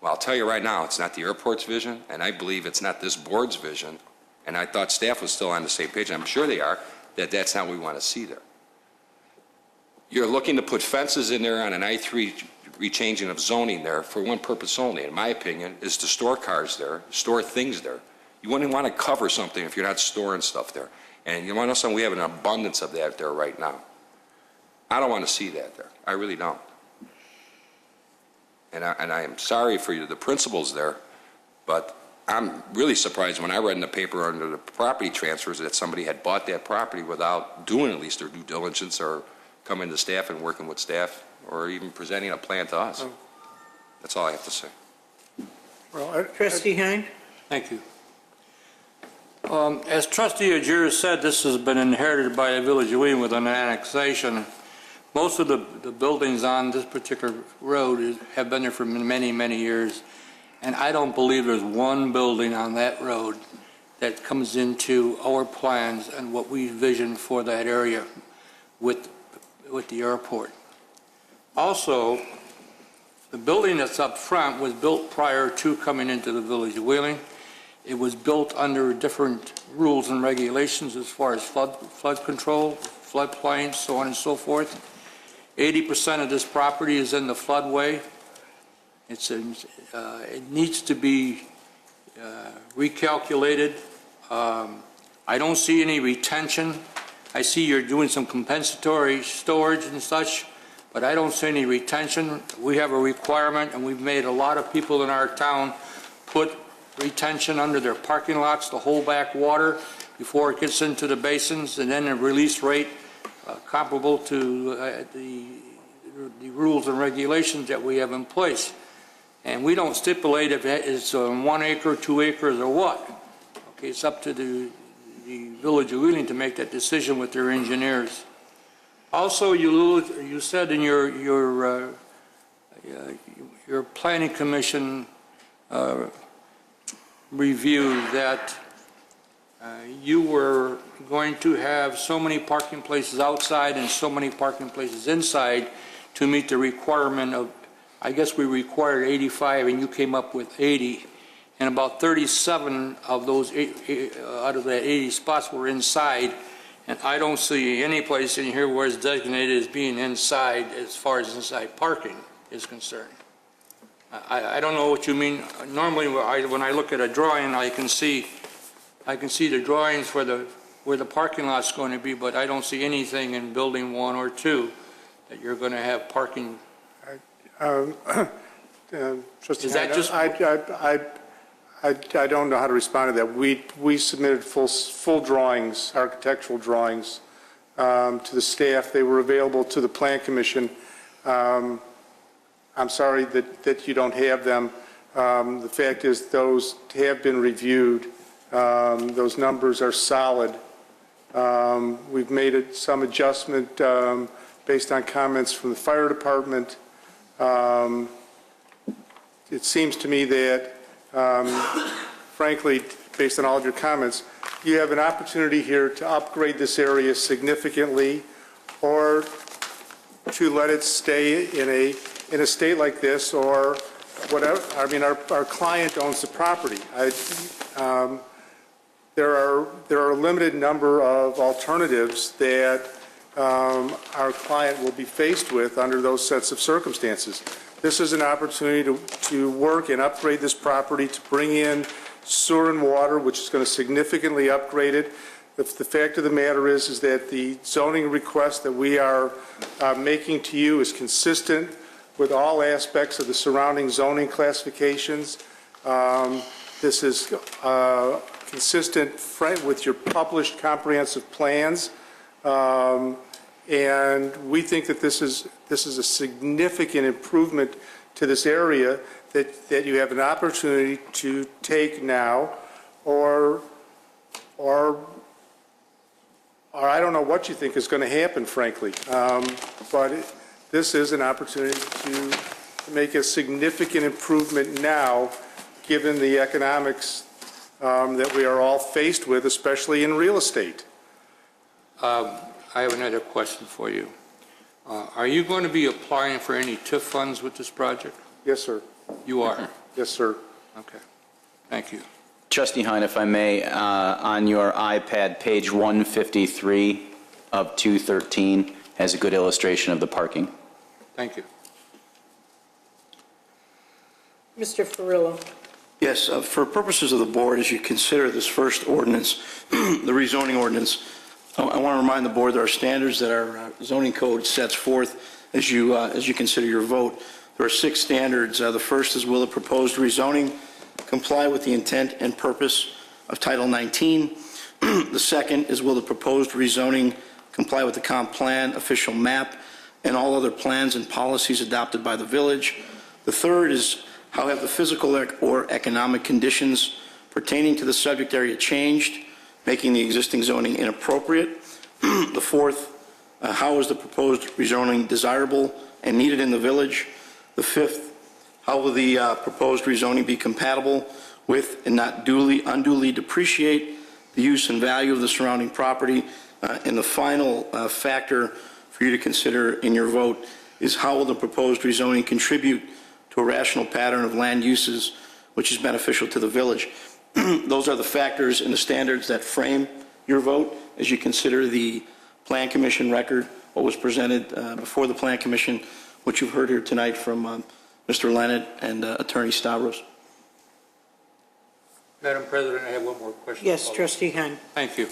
Well, I'll tell you right now, it's not the airport's vision, and I believe it's not this board's vision, and I thought staff was still on the same page, and I'm sure they are, that that's not what we want to see there. You're looking to put fences in there on an I-3 rechanging of zoning there for one purpose only, in my opinion, is to store cars there, store things there. You wouldn't want to cover something if you're not storing stuff there. And you want to know something? We have an abundance of that there right now. I don't want to see that there. I really don't. And I am sorry for you, the principals there, but I'm really surprised when I read in the paper under the property transfers that somebody had bought that property without doing at least their due diligence or coming to staff and working with staff or even presenting a plan to us. That's all I have to say. Well, Trustee Hein? Thank you. As Trustee Ajir said, this has been inherited by the village of Wheeling with an annexation. Most of the buildings on this particular road have been there for many, many years, and I don't believe there's one building on that road that comes into our plans and what we envision for that area with the airport. Also, the building that's up front was built prior to coming into the Village of Wheeling. It was built under different rules and regulations as far as flood control, floodplains, so on and so forth. 80% of this property is in the floodway. It needs to be recalculated. I don't see any retention. I see you're doing some compensatory storage and such, but I don't see any retention. We have a requirement, and we've made a lot of people in our town put retention under their parking lots to hold back water before it gets into the basins, and then a release rate comparable to the rules and regulations that we have in place. And we don't stipulate if it's 1 acre, 2 acres, or what. Okay, it's up to the Village of Wheeling to make that decision with their engineers. Also, you said in your planning commission review that you were going to have so many parking places outside and so many parking places inside to meet the requirement of, I guess we required 85 and you came up with 80, and about 37 of those out of that 80 spots were inside, and I don't see any place in here where it's designated as being inside as far as inside parking is concerned. I don't know what you mean. Normally, when I look at a drawing, I can see the drawings for where the parking lot's going to be, but I don't see anything in building 1 or 2 that you're going to have parking. Trustee Is that Heine, just- I don't know how to respond to that. We submitted full drawings, architectural drawings, to the staff. They were available to the Plan Commission. I'm sorry that you don't have them. The fact is those have been reviewed. Those numbers are solid. We've made some adjustment based on comments from the fire department. It seems to me that, frankly, based on all of your comments, you have an opportunity here to upgrade this area significantly, or to let it stay in a state like this, or whatever. I mean, our client owns the property. There are a limited number of alternatives that our client will be faced with under those sets of circumstances. This is an opportunity to work and upgrade this property, to bring in sewer and water, which is going to significantly upgrade it. The fact of the matter is that the zoning request that we are making to you is consistent with all aspects of the surrounding zoning classifications. This is consistent with your published comprehensive plans. And we think that this is a significant improvement to this area that you have an opportunity to take now, or I don't know what you think is going to happen, frankly. But this is an opportunity to make a significant improvement now, given the economics that we are all faced with, especially in real estate. I have another question for you. Are you going to be applying for any TIF funds with this project? Yes, sir. You are? Yes, sir. Okay. Thank you. Trustee Heine, if I may, on your iPad, page 153 of 213 has a good illustration of the parking. Thank you. Mr. Ferrillo. Yes, for purposes of the board, as you consider this first ordinance, the rezoning ordinance, I want to remind the board there are standards that our zoning code sets forth as you consider your vote. There are 6 standards. The first is, will the proposed rezoning comply with the intent and purpose of Title 19? The second is, will the proposed rezoning comply with the comp plan, official map, and all other plans and policies adopted by the village? The third is, how have the physical or economic conditions pertaining to the subject area changed, making the existing zoning inappropriate? The fourth, how is the proposed rezoning desirable and needed in the village? The fifth, how will the proposed rezoning be compatible with and not unduly depreciate the use and value of the surrounding property. And the final factor for you to consider in your vote is how will the proposed rezoning contribute to a rational pattern of land uses which is beneficial to the village. Those are the factors and the standards that frame your vote as you consider the Plan Commission record, what was presented before the Plan Commission, what you've heard here tonight from Mr. Leonard and Attorney Stavros. Madam President, I have one more question. Yes, Trustee Heim. Thank you.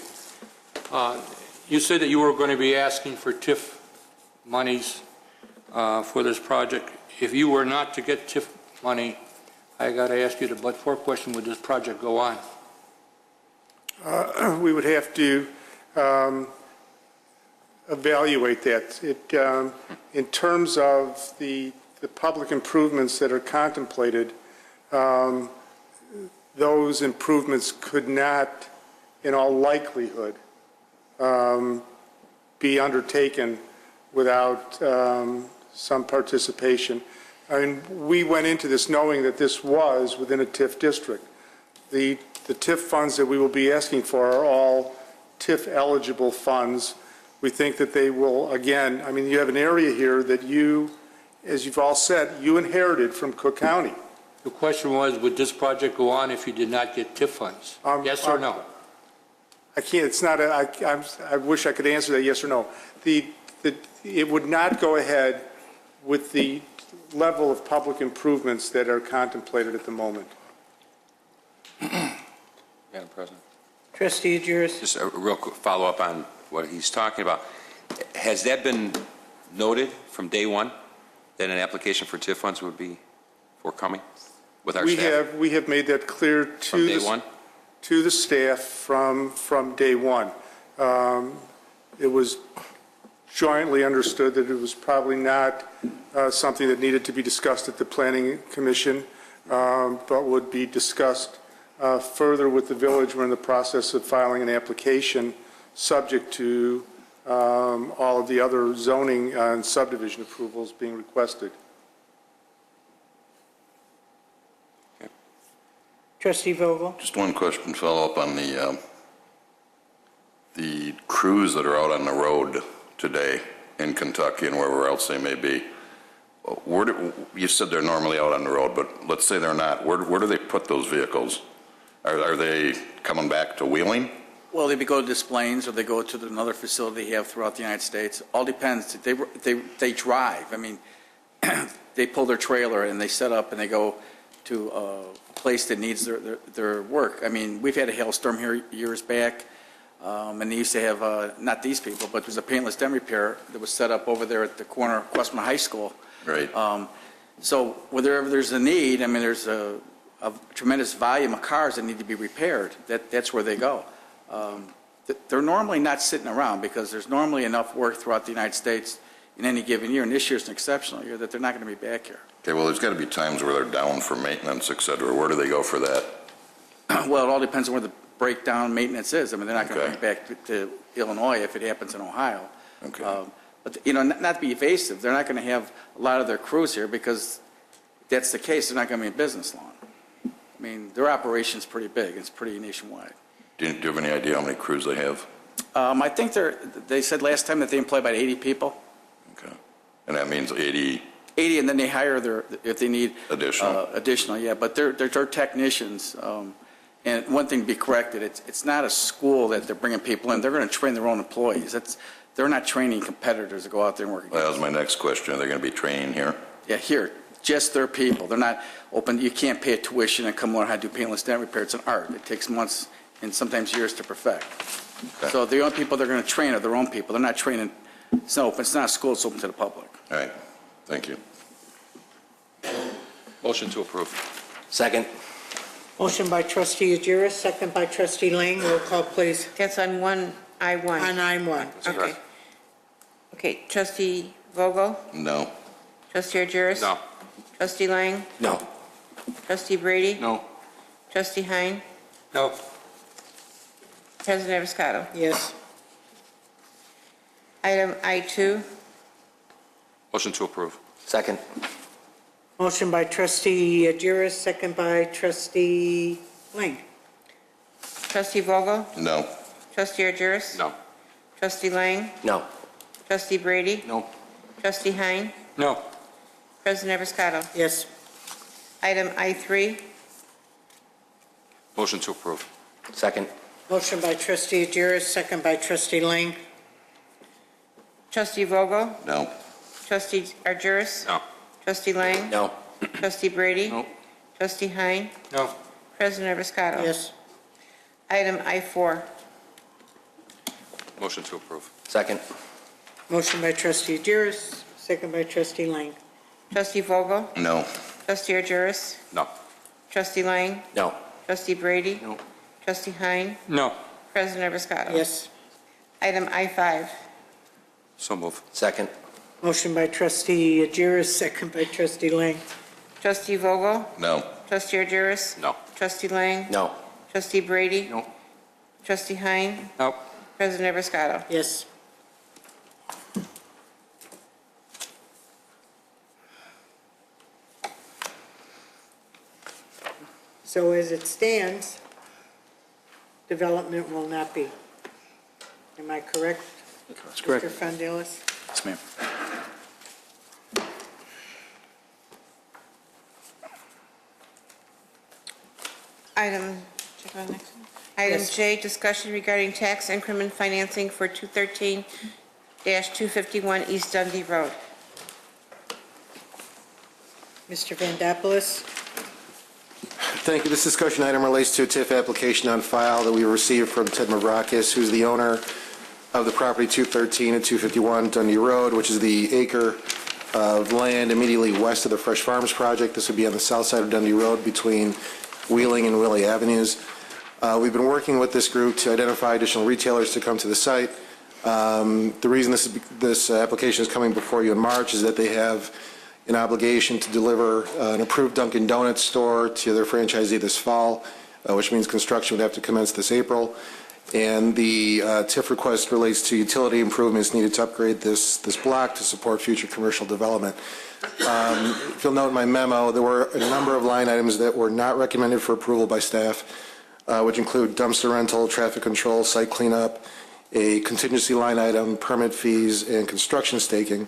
You said that you were going to be asking for TIF monies for this project. If you were not to get TIF money, I got to ask you the but-for question, would this project go on? We would have to evaluate that. In terms of the public improvements that are contemplated, those improvements could not, in all likelihood, be undertaken without some participation. I mean, we went into this knowing that this was within a TIF district. The TIF funds that we will be asking for are all TIF-eligible funds. We think that they will, again, I mean, you have an area here that you, as you've all said, you inherited from Cook County. The question was, would this project go on if you did not get TIF funds? Yes or no? I can't, it's not, I wish I could answer that yes or no. It would not go ahead with the level of public improvements that are contemplated at the moment. Madam President. Trustee Agiris. Just a real quick follow-up on what he's talking about. Has that been noted from day one, that an application for TIF funds would be forthcoming with our staff? We have made that clear From day one? to the staff from day one. It was jointly understood that it was probably not something that needed to be discussed at the Planning Commission, but would be discussed further with the village. We're in the process of filing an application subject to all of the other zoning and subdivision approvals being requested. Trustee Vogel. Just one question, follow up on the crews that are out on the road today in Kentucky and wherever else they may be. You said they're normally out on the road, but let's say they're not. Where do they put those vehicles? Are they coming back to Wheeling? Well, they go to Des Plaines or they go to another facility they have throughout the United States. All depends. They drive. I mean, they pull their trailer and they set up and they go to a place that needs their work. I mean, we've had a hailstorm here years back, and they used to have, not these people, but there's a paintless dam repair that was set up over there at the corner of Westmont High School. Right. So wherever there's a need, I mean, there's a tremendous volume of cars that need to be repaired. That's where they go. They're normally not sitting around because there's normally enough work throughout the United States in any given year, and this year's an exceptional year, that they're not going to be back here. Okay, well, there's got to be times where they're down for maintenance, et cetera. Where do they go for that? Well, it all depends on where the breakdown maintenance is. I mean, they're not going to bring it back to Illinois if it happens in Ohio. Okay. But, you know, not to be evasive, they're not going to have a lot of their crews here because if that's the case, they're not going to be in business long. I mean, their operation's pretty big. It's pretty nationwide. Do you have any idea how many crews they have? I think they said last time that they employ about 80 people. Okay. And that means 80? 80, and then they hire if they need additional, yeah. But they're technicians. And one thing to be corrected, it's not a school that they're bringing people in. They're going to train their own employees. They're not training competitors to go out there and work against. Well, that was my next question. Are they going to be training here? Yeah, here. Just their people. They're not open. You can't pay a tuition and come learn how to do paintless dam repair. It's an art. It takes months and sometimes years to perfect. Okay. So the only people they're going to train are their own people. They're not training. It's not a school. It's open to the public. All right. Thank you. Motion to approve. Second. Motion by Trustee Agiris, second by Trustee Lang. Roll call, please. That's on I-1. On I-1. Okay. Okay, Trustee Vogel? No. Trustee Agiris? No. Trustee Lang? No. Trustee Brady? No. Trustee Hein? No. President Avascado? Yes. Item I-2. Motion to approve. Second. Motion by trustee Agiris, second by trustee Lang. Trustee Vogel? No. Trustee Argyris? No. Trustee Lang? No. Trustee Brady? No. Trustee Hein? No. President Eversotto? Yes. Item I3. Motion to approve. Second. Motion by trustee Agiris, second by trustee Lang. Trustee Vogel? No. Trustee Argyris? No. Trustee Lang? No. Trustee Brady? No. Trustee Hein? No. President Eversotto? Yes. Item I4. Motion to approve. Second. Motion by trustee Agiris, second by trustee Lang. Trustee Vogel? No. Trustee Argyris? No. Trustee Lang? No. Trustee Brady? No. Trustee Hein? No. President Eversotto? Yes. Item I5. So move. Second. Motion by trustee Agiris, second by trustee Lang. Trustee Vogel? No. Trustee Argyris? No. Trustee Lang? No. Trustee Brady? No. Trustee Hein? No. President Eversotto? Yes. So as it stands, development will not be. Am I correct? That's correct. Mr. Fondelis? Yes, ma'am. Item, check on next one. Item Yes. J, discussion regarding tax increment financing for 213-251 East Dundee Road. Mr. Vandopoulos? Thank you. This discussion item relates to a TIF application on file that we received from Ted Mavrakis, who's the owner of the property 213 and 251 Dundee Road, which is the acre of land immediately west of the Fresh Farms project. This would be on the south side of Dundee Road between Wheeling and Willie Avenues. We've been working with this group to identify additional retailers to come to the site. The reason this application is coming before you in March is that they have an obligation to deliver an approved Dunkin' Donuts store to their franchisee this fall, which means construction would have to commence this April. And the TIF request relates to utility improvements needed to upgrade this block to support future commercial development. If you'll note in my memo, there were a number of line items that were not recommended for approval by staff, which include dumpster rental, traffic control, site cleanup, a contingency line item, permit fees, and construction staking.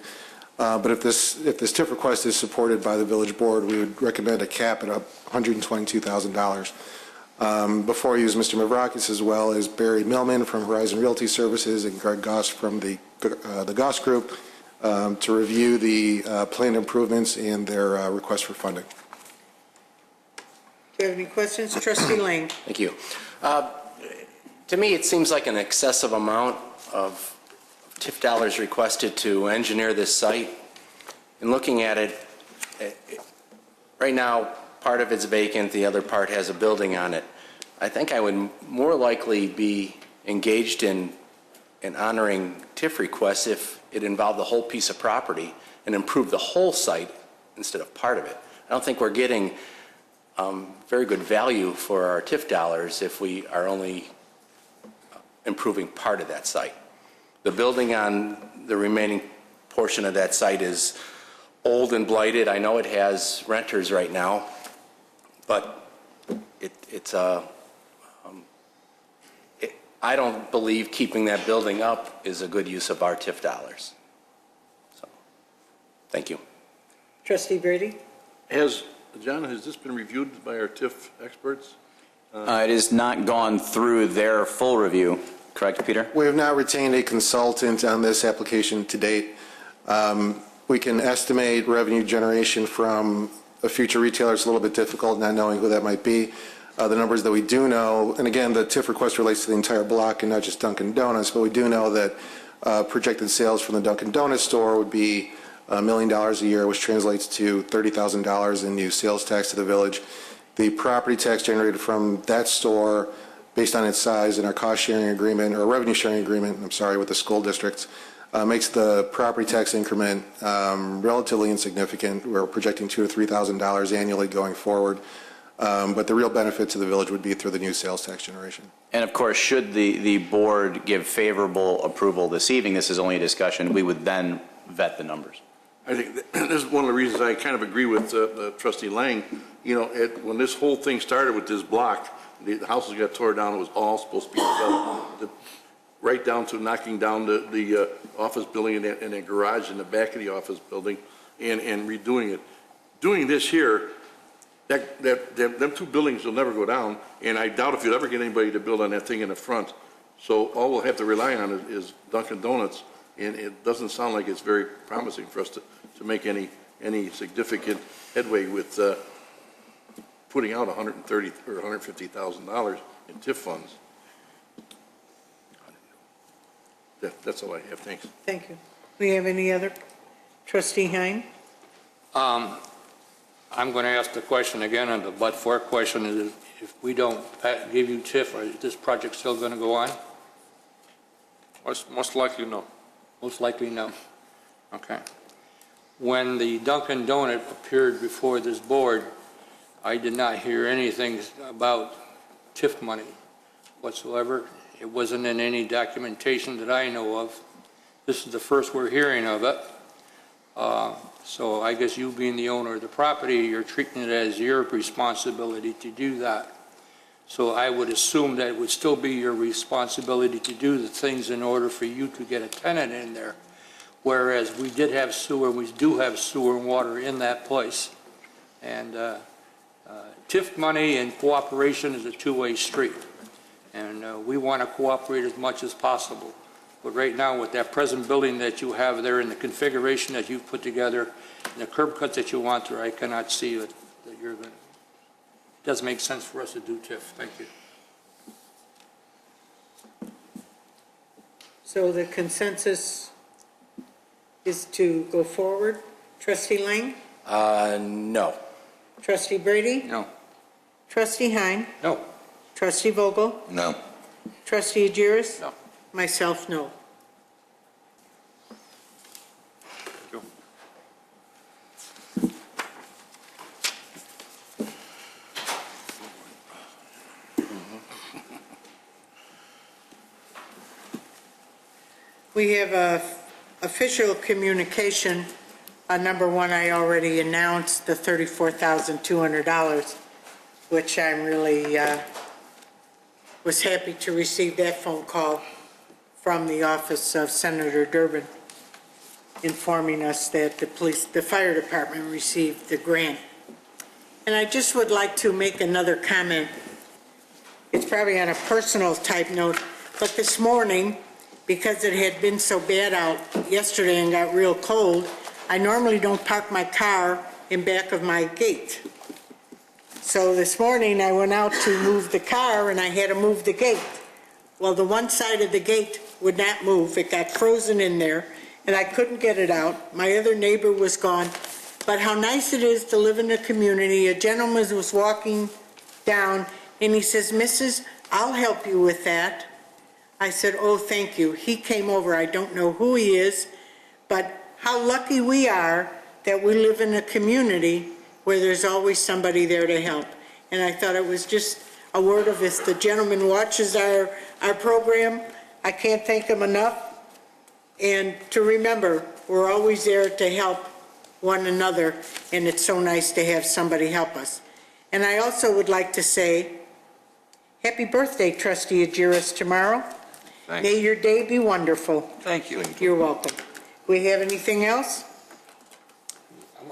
But if this TIF request is supported by the village board, we would recommend a cap at $122,000. Before you is Mr. Mavrakis, as well as Barry Millman from Horizon Realty Services and Greg Goss from the Goss Group to review the planned improvements and their request for funding. Do you have any questions? Trustee Lang? Thank you. To me, it seems like an excessive amount of TIF dollars requested to engineer this site. In looking at it, right now, part of it's vacant, the other part has a building on it. I think I would more likely be engaged in honoring TIF requests if it involved the whole piece of property and improved the whole site instead of part of it. I don't think we're getting very good value for our TIF dollars if we are only improving part of that site. The building on the remaining portion of that site is old and blighted. I know it has renters right now, but I don't believe keeping that building up is a good use of our TIF dollars. So, thank you. Trustee Brady? John, has this been reviewed by our TIF experts? It has not gone through their full review, correct, Peter? We have not retained a consultant on this application to date. We can estimate revenue generation from a future retailer. It's a little bit difficult not knowing who that might be. The numbers that we do know, and again, the TIF request relates to the entire block and not just Dunkin' Donuts, but we do know that projected sales from the Dunkin' Donuts store would be $1 million a year, which translates to $30,000 in new sales tax to the village. The property tax generated from that store, based on its size and our cost sharing agreement, or revenue sharing agreement, with the school districts, makes the property tax increment relatively insignificant. We're projecting $2,000 to $3,000 annually going forward. But the real benefit to the village would be through the new sales tax generation. And of course, should the board give favorable approval this evening, this is only a discussion, we would then vet the numbers. I think this is one of the reasons I kind of agree with Trustee Lang. You know, when this whole thing started with this block, the houses got tore down, it was all supposed to be developed. Right down to knocking down the office building and a garage in the back of the office building and redoing it. Doing this here, them two buildings will never go down, and I doubt if you'll ever get anybody to build on that thing in the front. So all we'll have to rely on is Dunkin' Donuts, and it doesn't sound like it's very promising for us to make any significant headway with putting out $130,000 or $150,000 in TIF funds. That's all I have. Thanks. Thank you. We have any other? Trustee Hein? I'm going to ask the question again, and the but-for question is, if we don't give you TIF, is this project still going to go on? Most likely, no. Most likely, no. Okay. When the Dunkin' Donut appeared before this board, I did not hear anything about TIF money whatsoever. It wasn't in any documentation that I know of. This is the first we're hearing of it. So I guess you being the owner of the property, you're treating it as your responsibility to do that. So I would assume that it would still be your responsibility to do the things in order for you to get a tenant in there. Whereas we did have sewer, we do have sewer and water in that place. And TIF money and cooperation is a two-way street. And we want to cooperate as much as possible. But right now, with that present building that you have there and the configuration that you've put together and the curb cuts that you want there, I cannot see that you're going to. It doesn't make sense for us to do TIF. Thank you. So the consensus is to go forward. Trustee Lang? No. Trustee Brady? No. Trustee Hein? No. Trustee Vogel? No. Trustee Agiris? No. Myself, no. We have a official communication. Number one, I already announced the $34,200, which I'm really was happy to receive that phone call from the office of Senator Durbin informing us that the fire department received the grant. And I just would like to make another comment. It's probably on a personal type note, but this morning, because it had been so bad out yesterday and got real cold, I normally don't park my car in back of my gate. So this morning I went out to move the car and I had to move the gate. Well, the one side of the gate would not move. It got frozen in there and I couldn't get it out. My other neighbor was gone. But how nice it is to live in a community. A gentleman was walking down and he says, "Mrs., I'll help you with that." I said, "Oh, thank you." He came over. I don't know who he is, but how lucky we are that we live in a community where there's always somebody there to help. And I thought it was just a word of this. The gentleman watches our program. I can't thank him enough. And to remember, we're always there to help one another, and it's so nice to have somebody help us. And I also would like to say, happy birthday, Trustee Agiris, tomorrow. Thanks. May your day be wonderful. Thank you. You're welcome. We have anything else?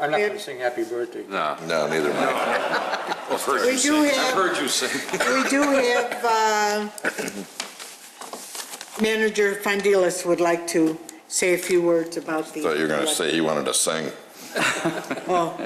I'm not going to sing happy birthday. No. No, neither am I. I've heard We you do sing. have- I've heard you sing. We do have, Manager Fondilas would like to say a few words about the. Thought you were going to say you wanted to sing. Oh,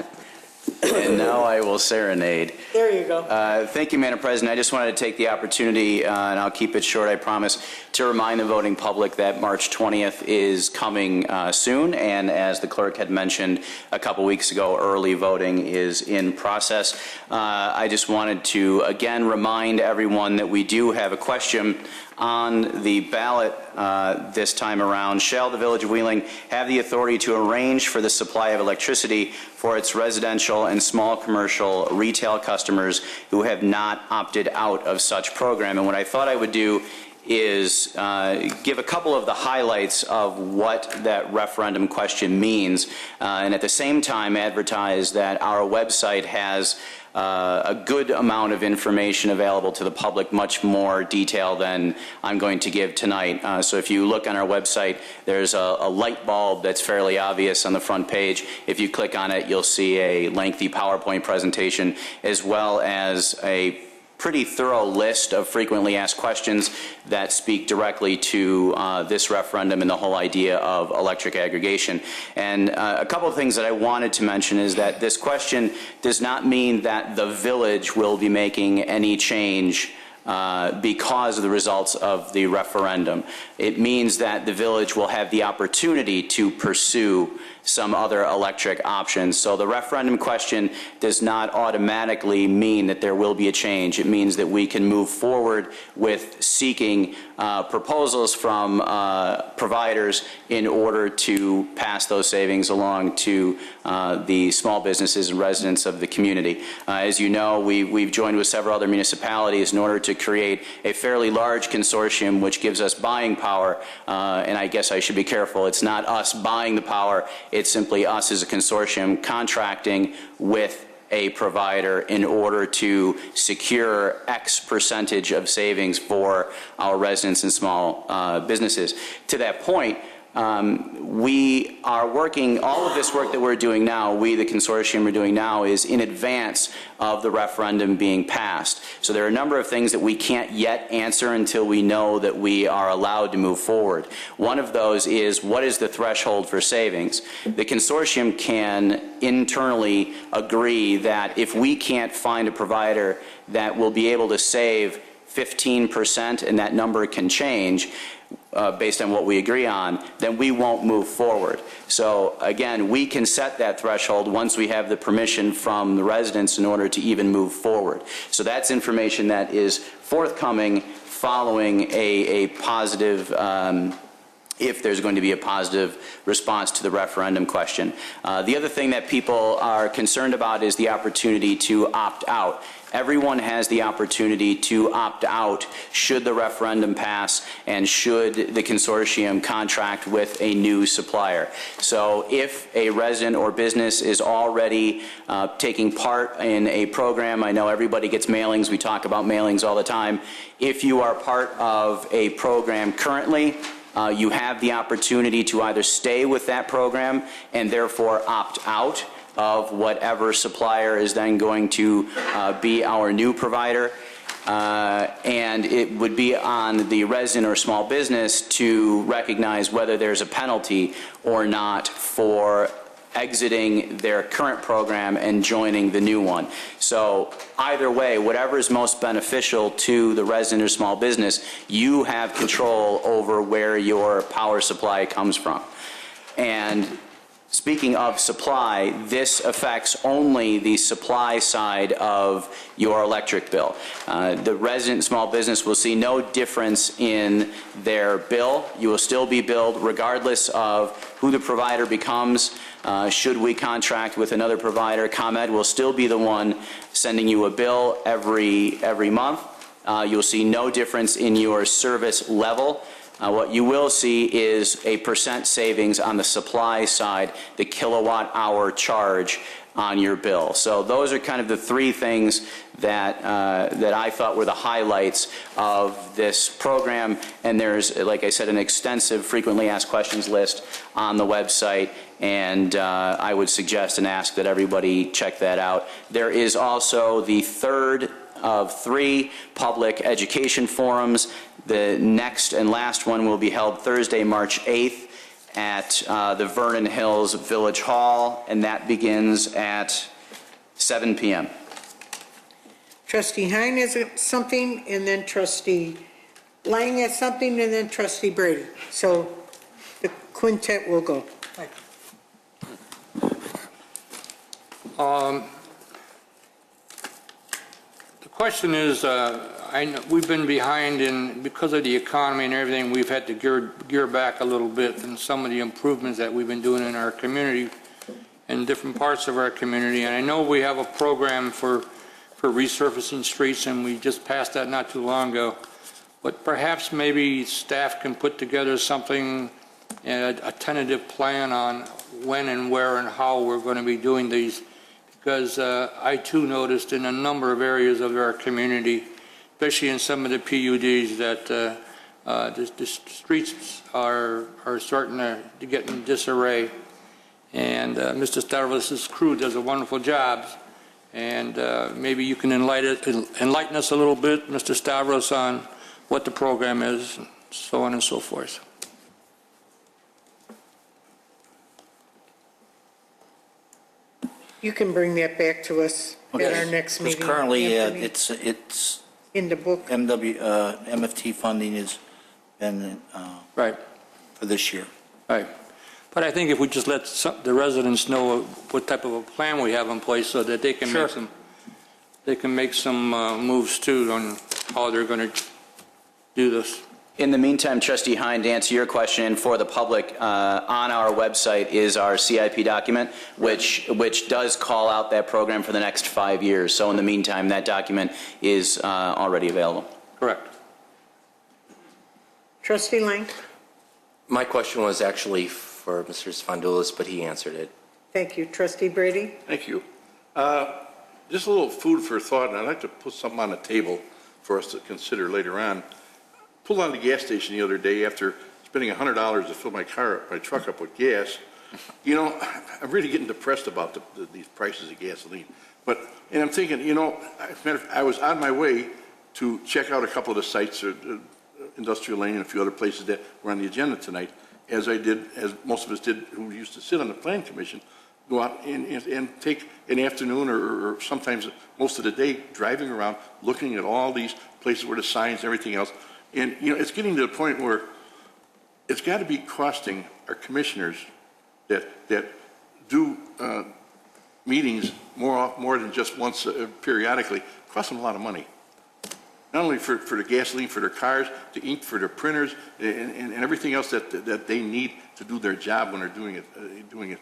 And now I will serenade. there you go. Thank you, Madam President. I just wanted to take the opportunity, and I'll keep it short, I promise, to remind the voting public that March 20th is coming soon, and as the clerk had mentioned a couple weeks ago, early voting is in process. I just wanted to again remind everyone that we do have a question on the ballot this time around. Shall the Village of Wheeling have the authority to arrange for the supply of electricity for its residential and small commercial retail customers who have not opted out of such program? And what I thought I would do is give a couple of the highlights of what that referendum question means, and at the same time advertise that our website has a good amount of information available to the public, much more detail than I'm going to give tonight. So if you look on our website, there's a light bulb that's fairly obvious on the front page. If you click on it, you'll see a lengthy PowerPoint presentation, as well as a pretty thorough list of frequently asked questions that speak directly to this referendum and the whole idea of electric aggregation. And a couple of things that I wanted to mention is that this question does not mean that the village will be making any change because of the results of the referendum. It means that the village will have the opportunity to pursue some other electric options. So the referendum question does not automatically mean that there will be a change. It means that we can move forward with seeking proposals from providers in order to pass those savings along to the small businesses and residents of the community. As you know, we've joined with several other municipalities in order to create a fairly large consortium which gives us buying power, and I guess I should be careful. It's not us buying the power, it's simply us as a consortium contracting with a provider in order to secure X percentage of savings for our residents and small businesses. To that point, we are working, all of this work that we're doing now, we, the consortium, are doing now is in advance of the referendum being passed. So there are a number of things that we can't yet answer until we know that we are allowed to move forward. One of those is, what is the threshold for savings? The consortium can internally agree that if we can't find a provider that will be able to save 15%, and that number can change, based on what we agree on, then we won't move forward. So again, we can set that threshold once we have the permission from the residents in order to even move forward. So that's information that is forthcoming following a positive, if there's going to be a positive response to the referendum question. The other thing that people are concerned about is the opportunity to opt out. Everyone has the opportunity to opt out should the referendum pass and should the consortium contract with a new supplier. So if a resident or business is already taking part in a program, I know everybody gets mailings, we talk about mailings all the time. If you are part of a program currently, you have the opportunity to either stay with that program and therefore opt out of whatever supplier is then going to be our new provider. And it would be on the resident or small business to recognize whether there's a penalty or not for exiting their current program and joining the new one. So either way, whatever is most beneficial to the resident or small business, you have control over where your power supply comes from. And speaking of supply, this affects only the supply side of your electric bill. The resident and small business will see no difference in their bill. You will still be billed regardless of who the provider becomes. Should we contract with another provider, ComEd will still be the one sending you a bill every month. You'll see no difference in your service level. What you will see is a % savings on the supply side, the kilowatt hour charge on your bill. So those are kind of the three things that I thought were the highlights of this program. And there's, like I said, an extensive frequently asked questions list on the website. And I would suggest and ask that everybody check that out. There is also the third of 3 public education forums. The next and last one will be held Thursday, March 8th at the Vernon Hills Village Hall, and that begins at 7 p.m. Trustee Hein has something, and then Trustee Lang has something, and then Trustee Brady. So the quintet will go. The question is, I know we've been behind because of the economy and everything, we've had to gear back a little bit in some of the improvements that we've been doing in our community and different parts of our community. And I know we have a program for resurfacing streets, and we just passed that not too long ago. but perhaps maybe staff can put together something, a tentative plan on when and where and how we're going to be doing these, because I too noticed in a number of areas of our community, especially in some of the PUDs, that the streets are starting to get in disarray. And Mr. Stavros' crew does a wonderful job. And maybe you can enlighten us a little bit, Mr. Stavros, on what the program is, and so on and so forth. You can bring that back to us at our next meeting. Because currently, Anthony, it's in the book. MFT funding has been right for this year. Right. But I think if we just let the residents know what type of a plan we have in place so that they can make some moves too on how they're going to do this. In the meantime, Trustee Hein, to answer your question, for the public, on our website is our CIP document, which does call out that program for the next 5 years. So in the meantime, that document is already available. Correct. Trustee Lang? My question was actually for Mr. Sfandoulis, but he answered it. Thank you. Trustee Brady? Thank you. Just a little food for thought, and I'd like to put something on the table for us to consider later on. Pulled out of the gas station the other day after spending $100 to fill my truck up with gas. You know, I'm really getting depressed about these prices of gasoline. And I'm thinking, you know, I was on my way to check out a couple of the sites, Industrial Lane and a few other places that were on the agenda tonight, as most of us did who used to sit on the Plan Commission, go out and take an afternoon or sometimes most of the day driving around, looking at all these places where the signs and everything else. And, you know, it's getting to the point where it's got to be costing our commissioners that do meetings more than just once periodically, cost them a lot of money. Not only for the gasoline for their cars, the ink for their printers, and everything else that they need to do their job when they're doing it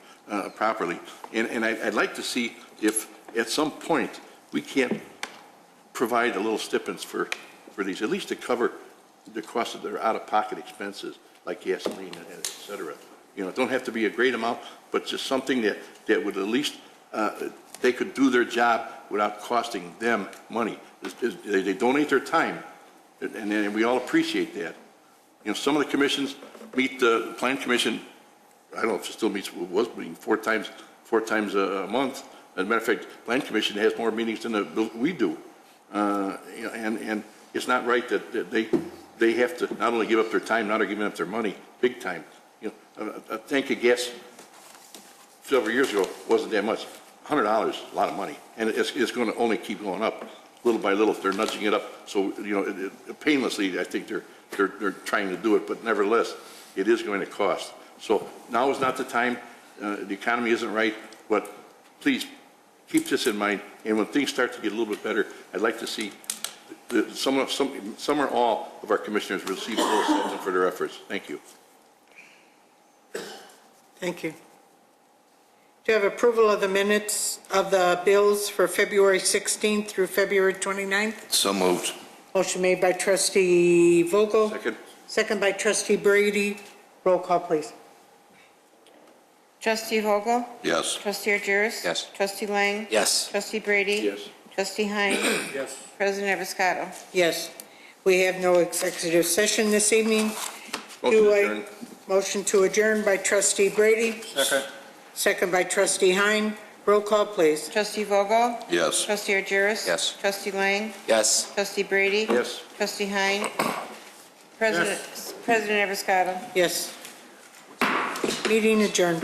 properly. And I'd like to see if at some point we can't provide a little stipends for these, at least to cover the cost of their out-of-pocket expenses like gasoline and et cetera. You know, it don't have to be a great amount, but just something that would at least they could do their job without costing them money. They donate their time, and we all appreciate that. You know, some of the commissions meet the Plan Commission. I don't know if it still meets. Was meeting four times a month. As a matter of fact, Plan Commission has more meetings than we do. You know, and it's not right that they have to not only give up their time, not only giving up their money, big time. You know, a tank of gas several years ago wasn't that much. $100, a lot of money, and it's going to only keep going up little by little. They're nudging it up, so you know, painlessly. I think they're trying to do it, but nevertheless, it is going to cost. So now is not the time. The economy isn't right, but please keep this in mind. And when things start to get a little bit better, I'd like to see some or all of our commissioners receive a little something for their efforts. Thank you. Thank you. Do you have approval of the minutes of the bills for February 16th through February 29th? So moved. Motion made by Trustee Vogel. Second. Second by Trustee Brady. Roll call, please. Trustee Vogel? Yes. Trustee Argyris? Yes. Trustee Lang? Yes. Trustee Brady? Yes. Trustee Hein? Yes. President Evascado? Yes. We have no executive session this evening. Motion adjourned. Motion to adjourn by Trustee Brady. Second. Second by Trustee Hein. Roll call, please. Trustee Vogel? Yes. Trustee Argyris? Yes. Trustee Lang? Yes. Trustee Brady? Yes. Trustee Hein? President Evascado? Yes. Meeting adjourned.